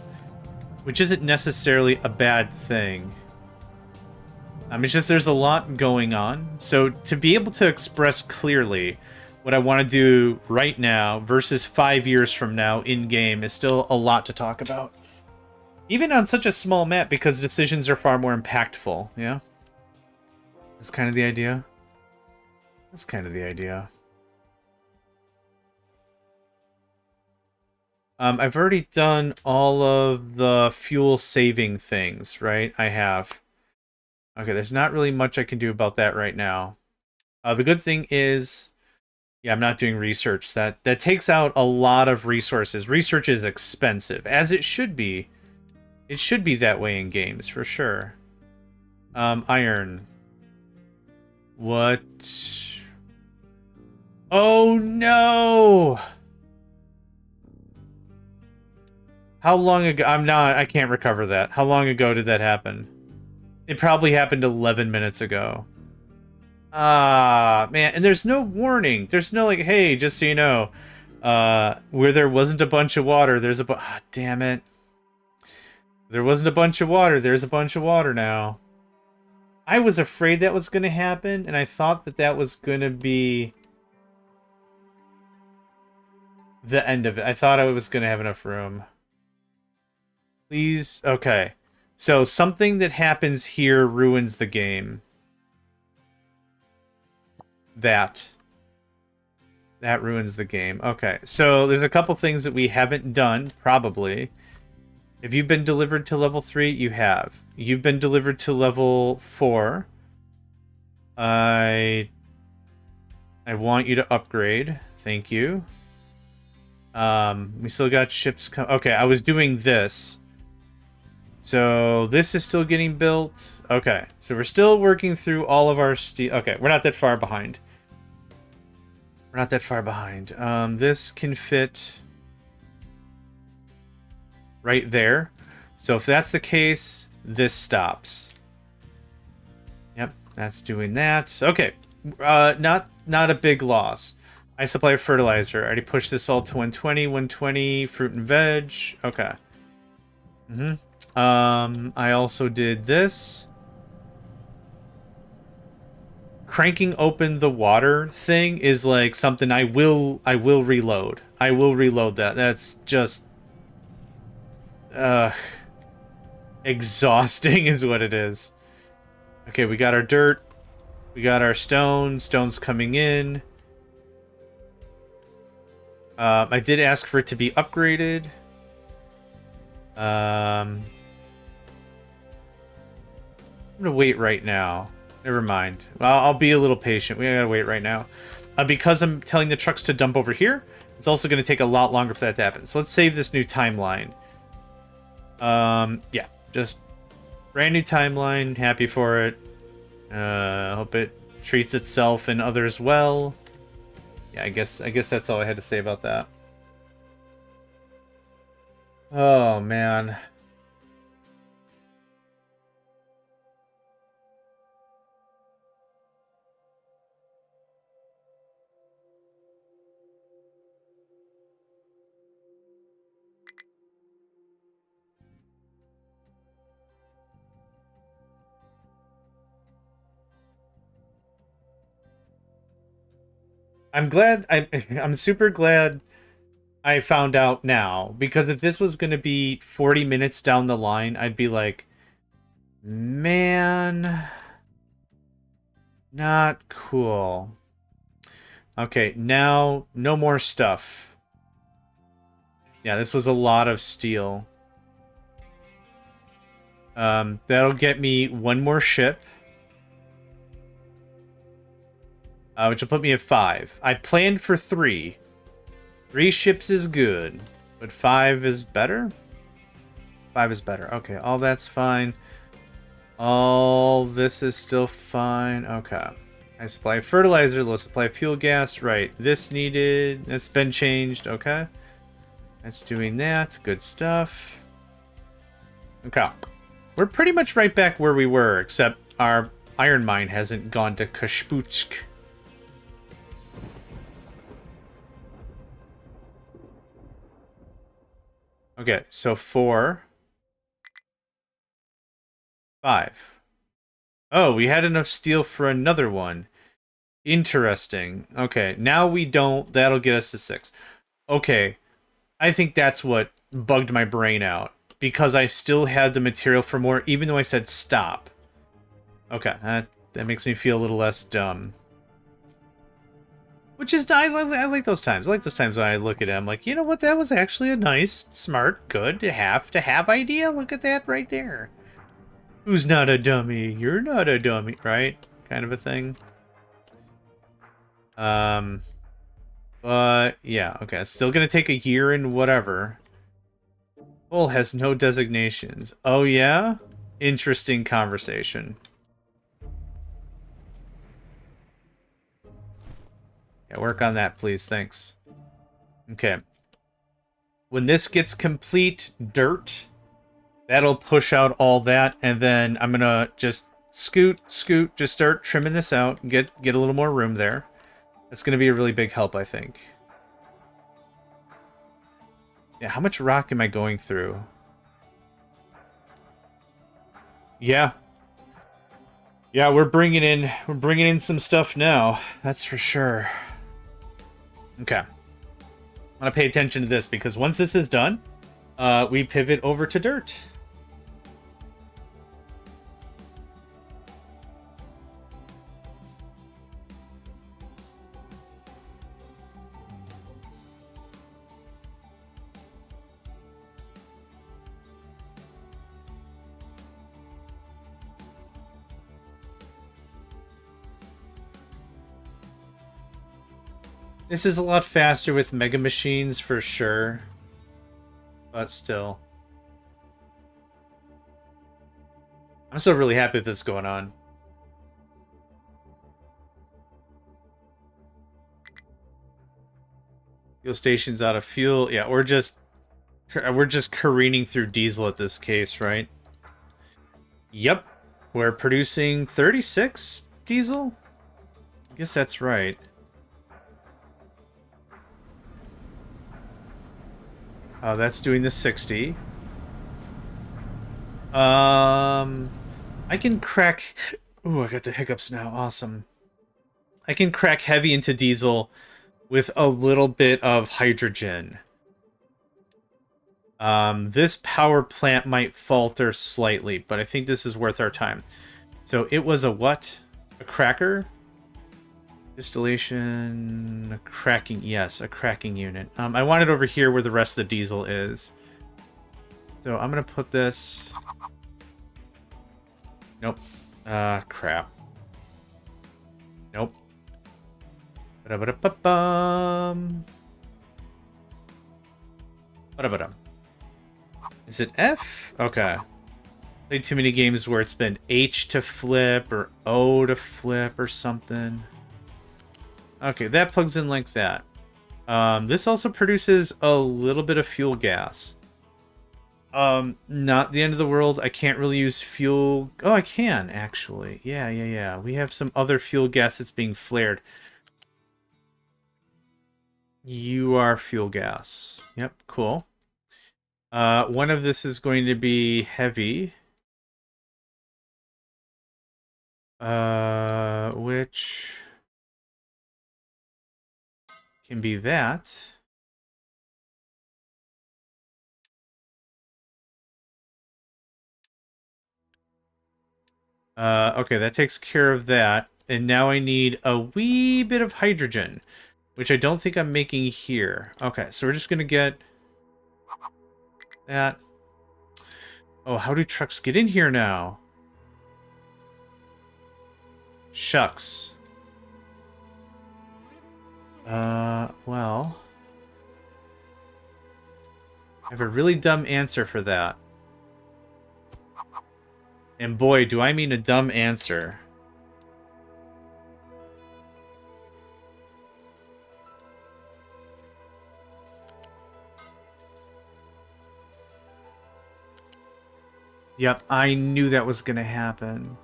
which isn't necessarily a bad thing. It's just there's a lot going on. So to be able to express clearly what I want to do right now versus 5 years from now in game is still a lot to talk about. Even on such a small map, because decisions are far more impactful, yeah? That's kind of the idea. I've already done all of the fuel saving things, right? I have. Okay, there's not really much I can do about that right now. The good thing is, yeah, I'm not doing research. That takes out a lot of resources. Research is expensive, as it should be. It should be that way in games, for sure. Iron. What? Oh, no! How long ago? I can't recover that. How long ago did that happen? It probably happened 11 minutes ago. Ah, man. And there's no warning. There's no, like, hey, just so you know, where there wasn't a bunch of water, there's a damn it. There wasn't a bunch of water. There's a bunch of water now. I was afraid that was going to happen, and I thought that was going to be the end of it. I thought I was going to have enough room. Please. Okay. So something that happens here ruins the game. That ruins the game. Okay. So there's a couple things that we haven't done, probably. If you've been delivered to level 3, you have. You've been delivered to level 4. I want you to upgrade. Thank you. We still got ships okay, I was doing this. So this is still getting built. Okay, so we're still working through all of our steel. Okay, we're not that far behind. This can fit right there. So if that's the case, this stops. Yep, that's doing that. Okay, not a big loss. I supply fertilizer. I already pushed this all to 120, fruit and veg. Okay. I also did this. Cranking open the water thing is like something I will reload. I will reload that. That's just exhausting is what it is. Okay, we got our dirt. We got our stone. Stone's coming in. I did ask for it to be upgraded. I'm gonna wait right now. Never mind. Well, I'll be a little patient. We gotta wait right now. Because I'm telling the trucks to dump over here, it's also going to take a lot longer for that to happen. So let's save this new timeline. Yeah, just brand new timeline. Happy for it. Hope it treats itself and others well. Yeah, I guess that's all I had to say about that. Oh, man. I'm glad I'm super glad I found out now, because if this was going to be 40 minutes down the line, I'd be like, man, not cool. Okay, now no more stuff. Yeah, this was a lot of steel. That'll get me one more ship. Which will put me at 5. I planned for 3. 3 ships is good, but 5 is better? 5 is better. Okay, all that's fine. All this is still fine. Okay. High supply of fertilizer, low supply of fuel gas. Right. This needed. That's been changed. Okay. That's doing that. Good stuff. Okay. We're pretty much right back where we were, except our iron mine hasn't gone to Kashputsk. Okay, so 4. 5. Oh, we had enough steel for another one. Interesting. Okay, now we don't. That'll get us to 6. Okay, I think that's what bugged my brain out. Because I still had the material for more, even though I said stop. Okay, that makes me feel a little less dumb. Which is, I like those times. I like those times when I look at it, I'm like, you know what, that was actually a nice, smart, good to have idea. Look at that right there. Who's not a dummy? You're not a dummy, right? Kind of a thing. But yeah, okay. It's still gonna take a year and whatever. Bull has no designations. Oh yeah? Interesting conversation. Yeah, work on that, please. Thanks. Okay. When this gets complete dirt, that'll push out all that, and then I'm gonna just scoot, just start trimming this out, and get a little more room there. That's gonna be a really big help, I think. Yeah, how much rock am I going through? Yeah. Yeah, we're bringing in some stuff now. That's for sure. Okay. I'm gonna pay attention to this, because once this is done, we pivot over to dirt. This is a lot faster with mega machines for sure. But still. I'm still really happy with this going on. Fuel station's out of fuel. Yeah, we're just careening through diesel at this case, right? Yep. We're producing 36 diesel? I guess that's right. That's doing the 60. I can crack... Ooh, I got the hiccups now. Awesome. I can crack heavy into diesel with a little bit of hydrogen. This power plant might falter slightly, but I think this is worth our time. So it was a what? A cracker? Distillation, a cracking, yes, a cracking unit. I want it over here where the rest of the diesel is. So I'm gonna put this... Nope. Crap. Nope. Ba-da-ba-da-ba-bum. What? Is it F? Okay. Played too many games where it's been H to flip or O to flip or something. Okay, that plugs in like that. This also produces a little bit of fuel gas. Not the end of the world. I can't really use fuel. Oh, I can, actually. Yeah. We have some other fuel gas that's being flared. You are fuel gas. Yep, cool. One of this is going to be heavy. Which can be that. Okay, that takes care of that. And now I need a wee bit of hydrogen, which I don't think I'm making here. Okay, so we're just gonna get that. Oh, how do trucks get in here now? Shucks. Well, I have a really dumb answer for that. And boy, do I mean a dumb answer. Yep, I knew that was gonna happen.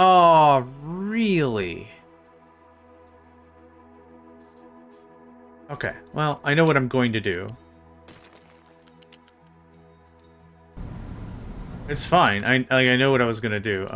Oh, really? Okay, well, I know what I'm going to do. It's fine. I know what I was gonna do.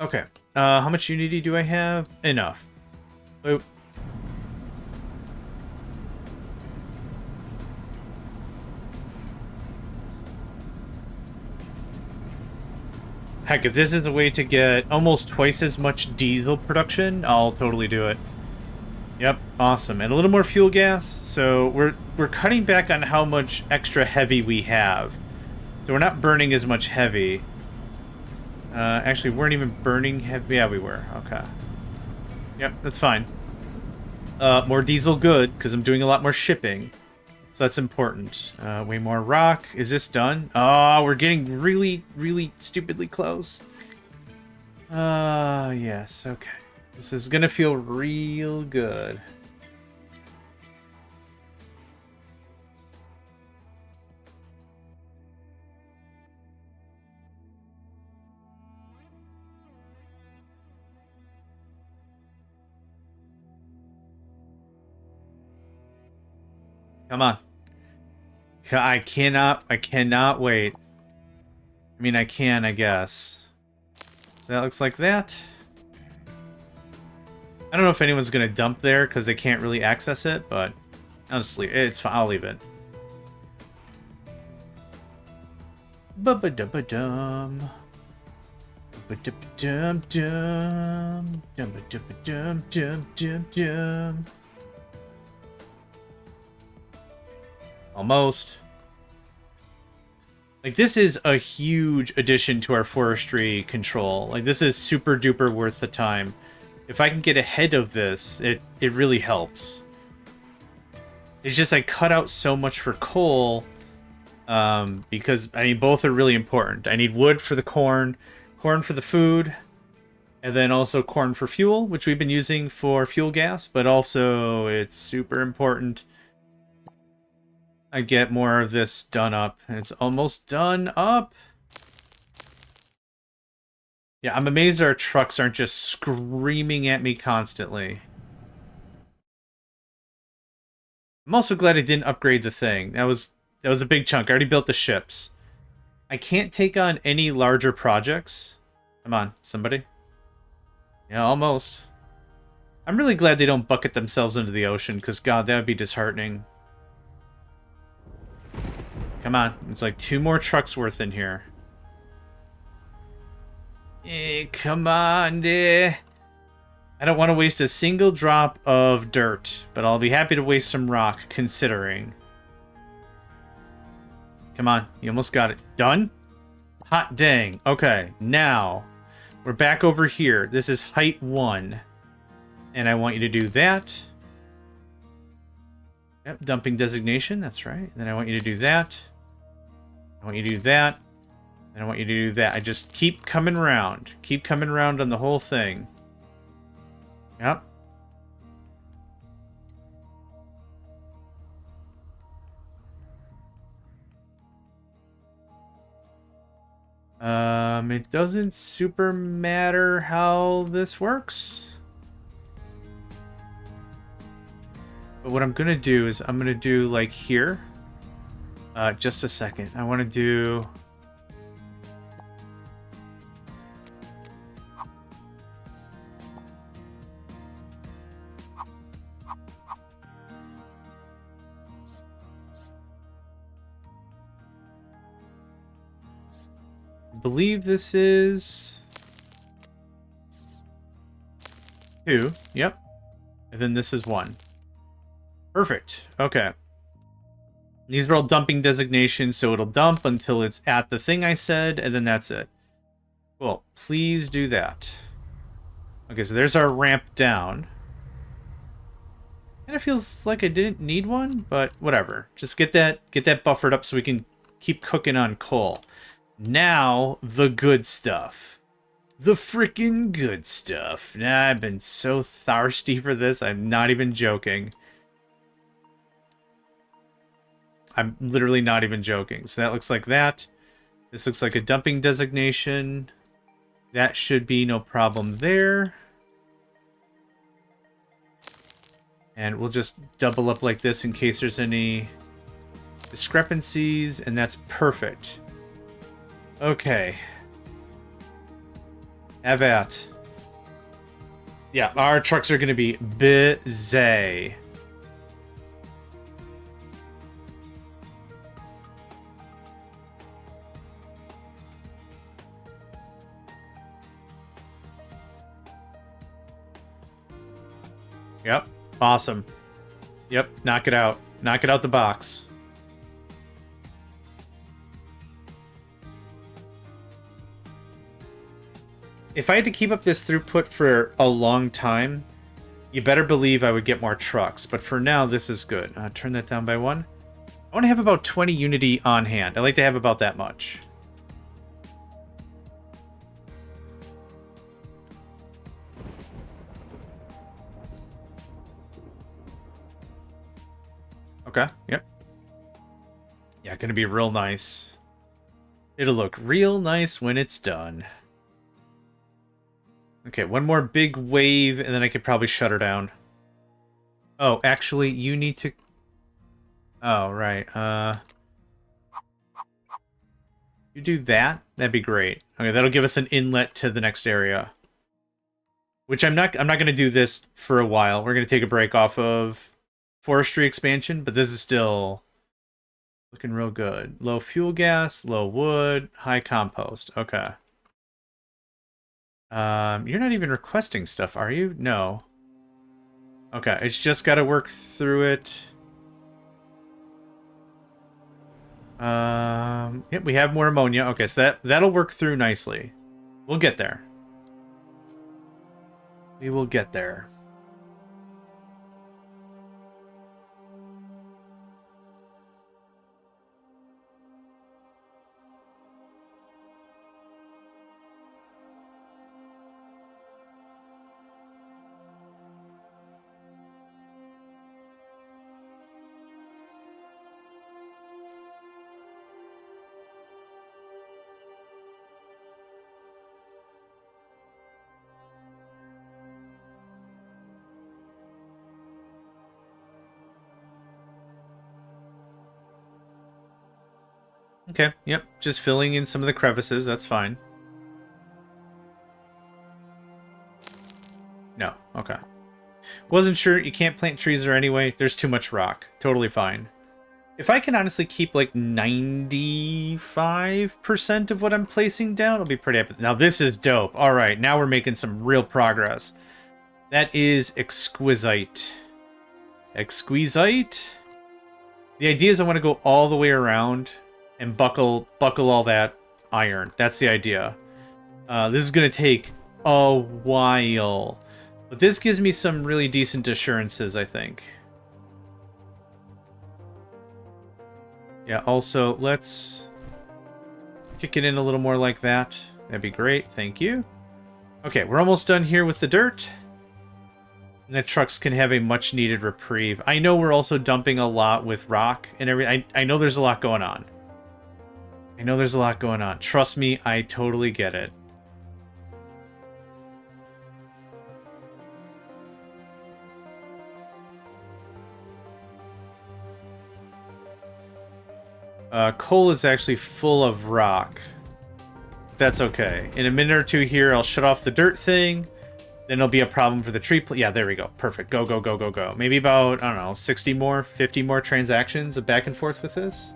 Okay. How much Unity do I have? Enough. Boop. Heck, if this is a way to get almost twice as much diesel production, I'll totally do it. Yep, awesome. And a little more fuel gas, so we're cutting back on how much extra heavy we have. So we're not burning as much heavy. Actually, we weren't even burning heavy. Yeah, we were. Okay. Yep, that's fine. More diesel, good, because I'm doing a lot more shipping. So that's important. Way more rock. Is this done? Oh, we're getting really, really stupidly close. Yes, okay. This is gonna feel real good. Come on. I cannot wait. I mean, I can, I guess. So that looks like that. I don't know if anyone's gonna dump there because they can't really access it, but I'll just leave it. It's fine. I'll leave it. Ba-ba-da-ba-dum. Ba-da-ba-dum-dum. Dum-ba-da-ba-dum-dum-dum-dum. Almost. Like, this is a huge addition to our forestry control. Like, this is super duper worth the time. If I can get ahead of this, it really helps. It's just I cut out so much for coal, because, I mean, both are really important. I need wood for the corn for the food, and then also corn for fuel, which we've been using for fuel gas, but also it's super important I get more of this done up, and it's almost done up. Yeah, I'm amazed our trucks aren't just screaming at me constantly. I'm also glad I didn't upgrade the thing. That was a big chunk. I already built the ships. I can't take on any larger projects. Come on, somebody. Yeah, almost. I'm really glad they don't bucket themselves into the ocean, because god, that would be disheartening. Come on, it's like 2 more trucks worth in here. Come on, I don't want to waste a single drop of dirt, but I'll be happy to waste some rock, considering. Come on, you almost got it. Done? Hot dang. Okay, now we're back over here. This is height 1. And I want you to do that. Yep, dumping designation, that's right. Then I want you to do that. I want you to do that. And I want you to do that. I just keep coming around. Keep coming around on the whole thing. Yep. It doesn't super matter how this works. But what I'm gonna do is I'm gonna do like here. Just a second. I want to do. I believe this is 2. Yep. And then this is 1. Perfect. Okay. These are all dumping designations, so it'll dump until it's at the thing I said, and then that's it. Cool. Please do that. Okay, so there's our ramp down. Kind of feels like I didn't need one, but whatever. Just get that buffered up so we can keep cooking on coal. Now, the good stuff. The freaking good stuff. Nah, I've been so thirsty for this, I'm not even joking. I'm literally not even joking. So that looks like that. This looks like a dumping designation. That should be no problem there. And we'll just double up like this in case there's any discrepancies, and that's perfect. Okay. Have at. Yeah, our trucks are going to be busy. Yep. Awesome. Yep. Knock it out. Knock it out the box. If I had to keep up this throughput for a long time, you better believe I would get more trucks. But for now, this is good. Turn that down by 1. I want to have about 20 Unity on hand. I like to have about that much. Okay, yep. Yeah, gonna be real nice. It'll look real nice when it's done. Okay, one more big wave, and then I could probably shut her down. Oh, actually, you need to... Oh, right. You do that? That'd be great. Okay, that'll give us an inlet to the next area. Which I'm not gonna do this for a while. We're gonna take a break off of forestry expansion, but this is still looking real good. Low fuel gas, low wood, high compost. Okay. You're not even requesting stuff, are you? No. Okay, it's just got to work through it. Yep, we have more ammonia. Okay, so that'll work through nicely. We'll get there. We will get there. Okay, yep, just filling in some of the crevices, that's fine. No, okay. Wasn't sure, you can't plant trees there anyway, there's too much rock. Totally fine. If I can honestly keep like 95% of what I'm placing down, I'll be pretty happy. Now this is dope. Alright, now we're making some real progress. That is exquisite. Exquisite? The idea is I want to go all the way around and buckle all that iron. That's the idea. This is going to take a while. But this gives me some really decent assurances, I think. Yeah, also, let's kick it in a little more like that. That'd be great. Thank you. Okay, we're almost done here with the dirt. And the trucks can have a much-needed reprieve. I know we're also dumping a lot with rock and everything. I know there's a lot going on. I know there's a lot going on. Trust me, I totally get it. Coal is actually full of rock. That's okay. In a minute or two here, I'll shut off the dirt thing. Then it'll be a problem for the tree. Yeah, there we go. Perfect. Go, go, go, go, go. Maybe about, I don't know, 60 more, 50 more transactions of back and forth with this.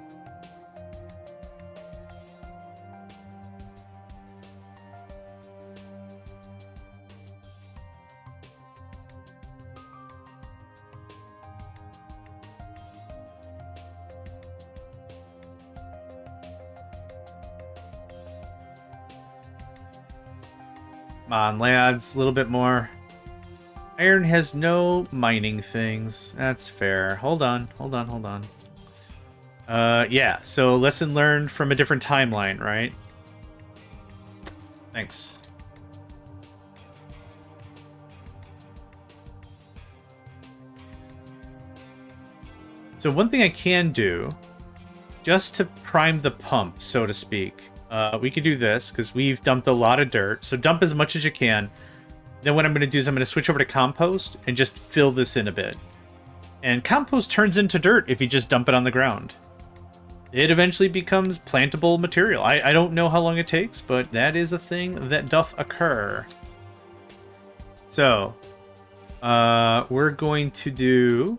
Come on, lads. A little bit more. Iron has no mining things. That's fair. Hold on. Hold on. Hold on. Yeah. So lesson learned from a different timeline, right? Thanks. So one thing I can do, just to prime the pump, so to speak, we could do this, because we've dumped a lot of dirt. So dump as much as you can. Then what I'm going to do is I'm going to switch over to compost and just fill this in a bit. And compost turns into dirt if you just dump it on the ground. It eventually becomes plantable material. I don't know how long it takes, but that is a thing that doth occur. So, we're going to do...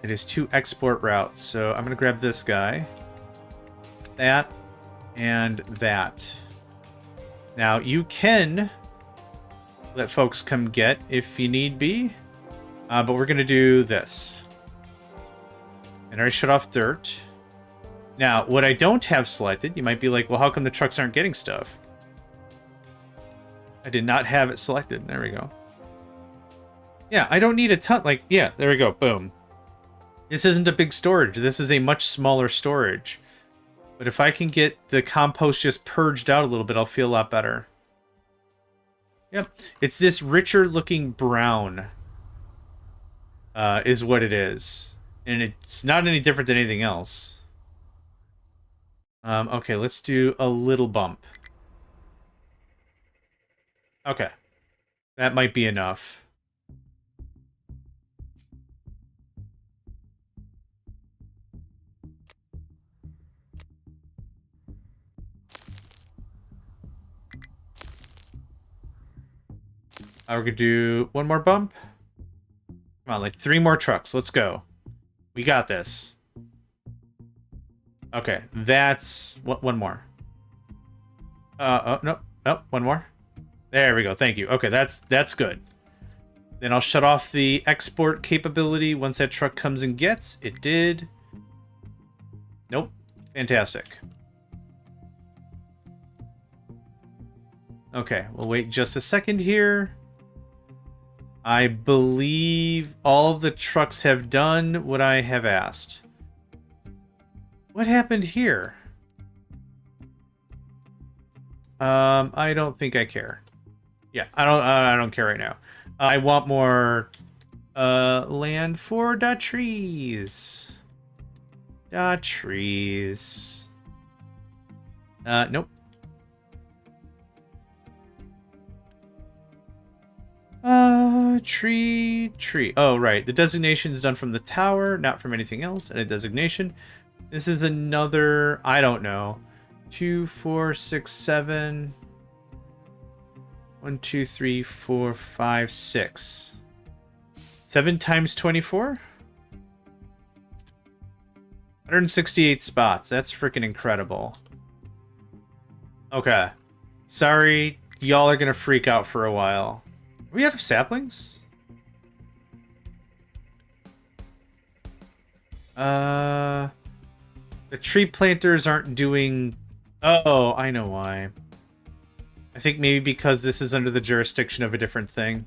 It is 2 export routes. So I'm going to grab this guy. That. And that. Now, you can let folks come get if you need be. But we're going to do this. And I already shut off dirt. Now, what I don't have selected, you might be like, well, how come the trucks aren't getting stuff? I did not have it selected. There we go. Yeah, I don't need a ton. Like, yeah, there we go. Boom. This isn't a big storage. This is a much smaller storage. But if I can get the compost just purged out a little bit, I'll feel a lot better. Yep. It's this richer looking brown is what it is. And it's not any different than anything else. Okay, let's do a little bump. Okay. That might be enough. We're gonna do one more bump. Come on, like 3 more trucks. Let's go. We got this. Okay, that's... One more. Oh, no. Oh, one more. There we go. Thank you. Okay, that's good. Then I'll shut off the export capability once that truck comes and gets. It did. Nope. Fantastic. Okay, we'll wait just a second here. I believe all of the trucks have done what I have asked. What happened here? I don't think I care. Yeah, I don't care right now. I want more land for the trees. The trees. Nope. Tree. Oh, right. The designation is done from the tower, not from anything else. And a designation. This is another, I don't know. 2, 4, 6, 7. 1, 2, 3, 4, 5, 6. 7 times 24? 168 spots. That's freaking incredible. Okay. Sorry, y'all are gonna freak out for a while. Are we out of saplings? The tree planters aren't doing... Oh, I know why. I think maybe because this is under the jurisdiction of a different thing.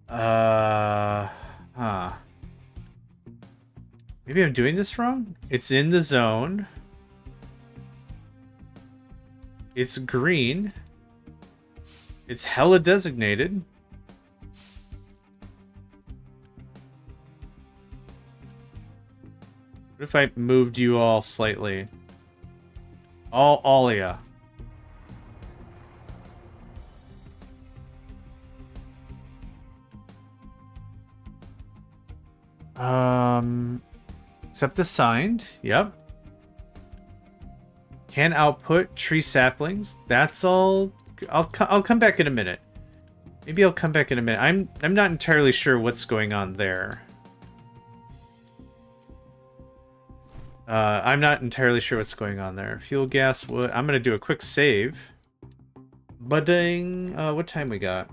Huh. Maybe I'm doing this wrong? It's in the zone. It's green. It's hella designated. What if I moved you all slightly? All of ya. Except assigned. Yep. Can output tree saplings. That's all. I'll come back in a minute. Maybe I'll come back in a minute. I'm not entirely sure what's going on there. I'm not entirely sure what's going on there. Fuel, gas, wood. I'm gonna do a quick save. Budding. What time we got?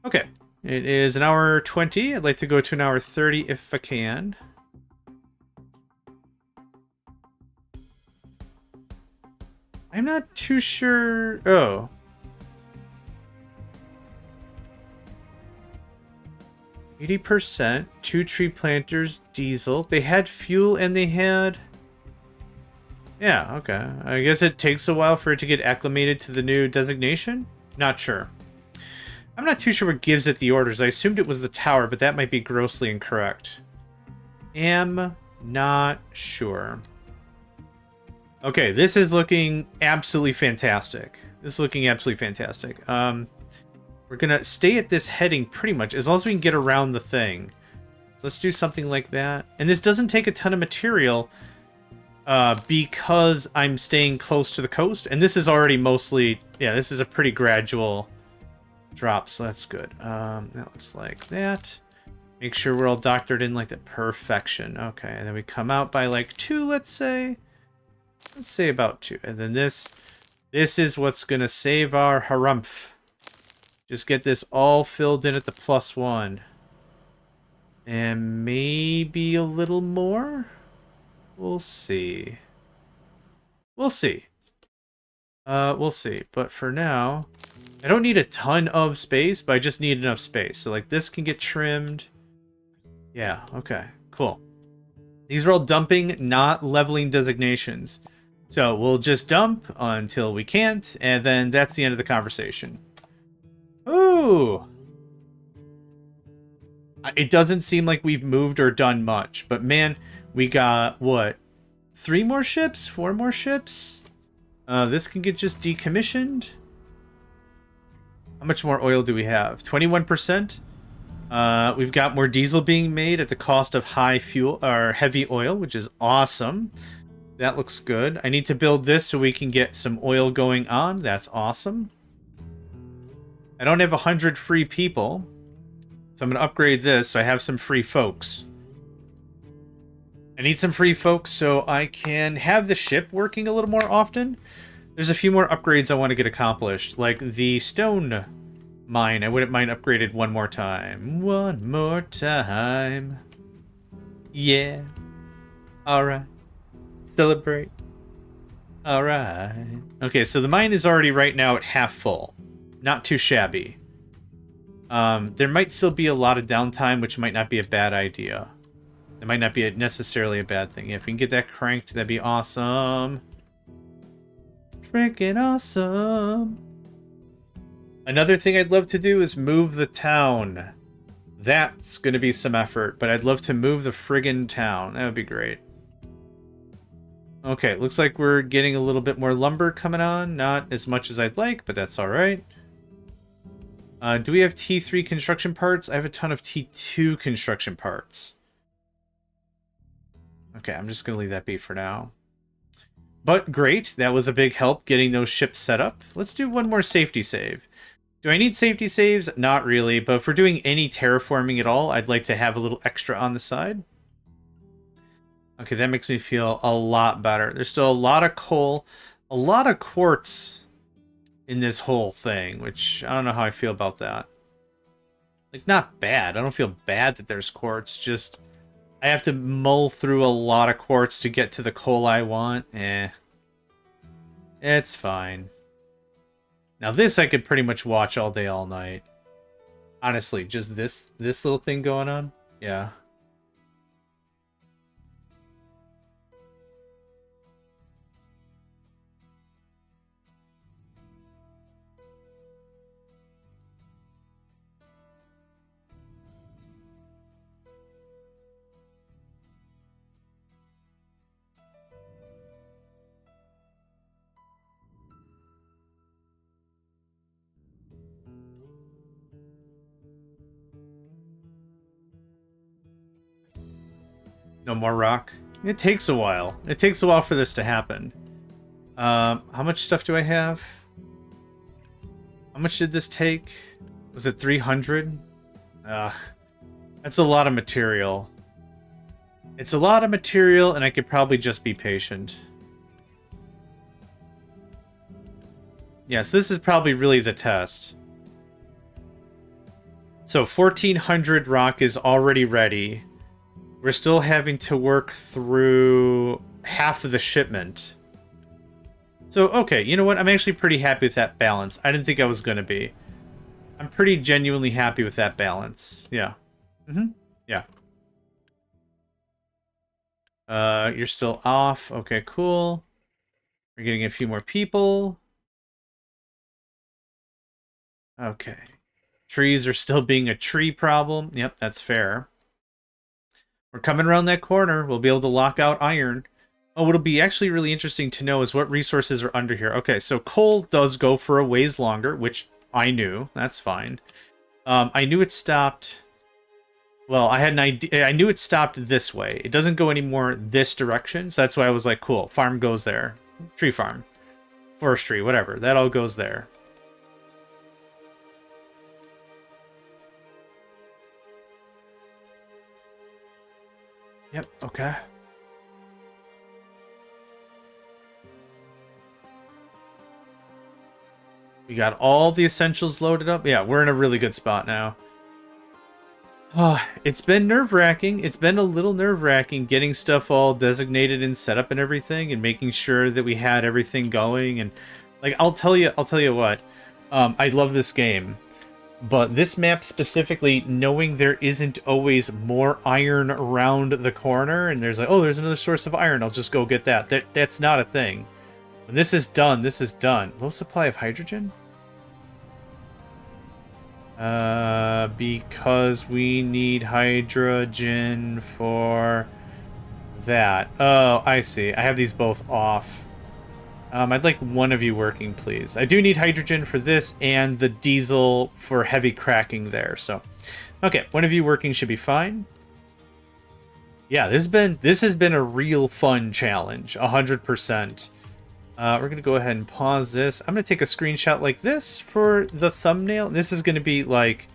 Okay. It is an hour 20. I'd like to go to an hour 30 if I can. I'm not too sure. Oh. %, 2 tree planters, diesel. They had fuel and they had... Yeah, okay. I guess it takes a while for it to get acclimated to the new designation? Not sure. I'm not too sure what gives it the orders. I assumed it was the tower, but that might be grossly incorrect. Am not sure. Okay, this is looking absolutely fantastic. This is looking absolutely fantastic. We're gonna stay at this heading pretty much, as long as we can get around the thing. So let's do something like that. And this doesn't take a ton of material because I'm staying close to the coast. And this is already mostly... Yeah, this is a pretty gradual drop, so that's good. That looks like that. Make sure we're all doctored in like that. Perfection. Okay, and then we come out by like 2, let's say. Let's say about 2. And then this is what's going to save our harumph. Just get this all filled in at the +1. And maybe a little more? We'll see. We'll see. We'll see. But for now, I don't need a ton of space, but I just need enough space. So like this can get trimmed. Yeah, okay, cool. These are all dumping, not leveling designations. So we'll just dump until we can't, and then that's the end of the conversation. Ooh! It doesn't seem like we've moved or done much, but man, we got, what, 3 more ships? 4 more ships? This can get just decommissioned. How much more oil do we have? 21%? We've got more diesel being made at the cost of high fuel, or heavy oil, which is awesome. That looks good. I need to build this so we can get some oil going on. That's awesome. I don't have 100 free people, so I'm going to upgrade this so I have some free folks. I need some free folks so I can have the ship working a little more often. There's a few more upgrades I want to get accomplished, like the stone mine. I wouldn't mind upgraded one more time. One more time. Yeah. Alright. Celebrate. Alright. Okay, so the mine is already right now at half full. Not too shabby. There might still be a lot of downtime, which might not be a bad idea. It might not be necessarily a bad thing. If we can get that cranked, that'd be awesome. Freaking awesome. Another thing I'd love to do is move the town. That's going to be some effort, but I'd love to move the friggin' town. That would be great. Okay, looks like we're getting a little bit more lumber coming on. Not as much as I'd like, but that's alright. Do we have T3 construction parts? I have a ton of T2 construction parts. Okay, I'm just going to leave that be for now. But great, that was a big help getting those ships set up. Let's do one more safety save. Do I need safety saves? Not really, but if we're doing any terraforming at all, I'd like to have a little extra on the side. Okay, that makes me feel a lot better. There's still a lot of coal, a lot of quartz in this whole thing, which I don't know how I feel about that. Like, not bad. I don't feel bad that there's quartz, just I have to mull through a lot of quartz to get to the coal I want. It's fine. Now this I could pretty much watch all day, all night. Honestly, just this little thing going on? Yeah. No more rock. It takes a while. It takes a while for this to happen. How much stuff do I have? How much did this take? Was it 300? Ugh. That's a lot of material. It's a lot of material, and I could probably just be patient. Yes, this is probably really the test. So 1400 rock is already ready. We're still having to work through half of the shipment. So, okay, you know what? I'm actually pretty happy with that balance. I didn't think I was going to be. I'm pretty genuinely happy with that balance. Yeah. Yeah. You're still off. Okay, cool. We're getting a few more people. Okay. Trees are still being a tree problem. Yep, that's fair. We're coming around that corner. We'll be able to lock out iron. Oh, what'll be actually really interesting to know is what resources are under here. Okay, so coal does go for a ways longer, which I knew. That's fine. I knew it stopped... Well, I had an idea. I knew it stopped this way. It doesn't go anymore this direction, so that's why I was like, cool, farm goes there. Tree farm. Forestry, whatever. That all goes there. Yep, okay. We got all the essentials loaded up. Yeah, we're in a really good spot now. Oh, it's been nerve-wracking. It's been a little nerve-wracking getting stuff all designated and set up and everything, and making sure that we had everything going. And like, I'll tell you what. I love this game. But this map specifically, knowing there isn't always more iron around the corner, and there's like, oh, there's another source of iron, I'll just go get that. That's not a thing. When this is done, this is done. Low supply of hydrogen? Because we need hydrogen for that. Oh, I see. I have these both off. I'd like one of you working, please. I do need hydrogen for this and the diesel for heavy cracking there, so... Okay, one of you working should be fine. Yeah, this has been a real fun challenge, 100%. We're gonna go ahead and pause this. I'm gonna take a screenshot like this for the thumbnail. This is gonna be like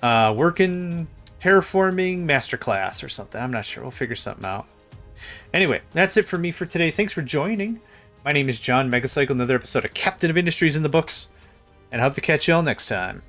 working terraforming masterclass or something. I'm not sure. We'll figure something out. Anyway, that's it for me for today. Thanks for joining. My name is JohnMegacycle, another episode of Captain of Industries in the books, and I hope to catch you all next time.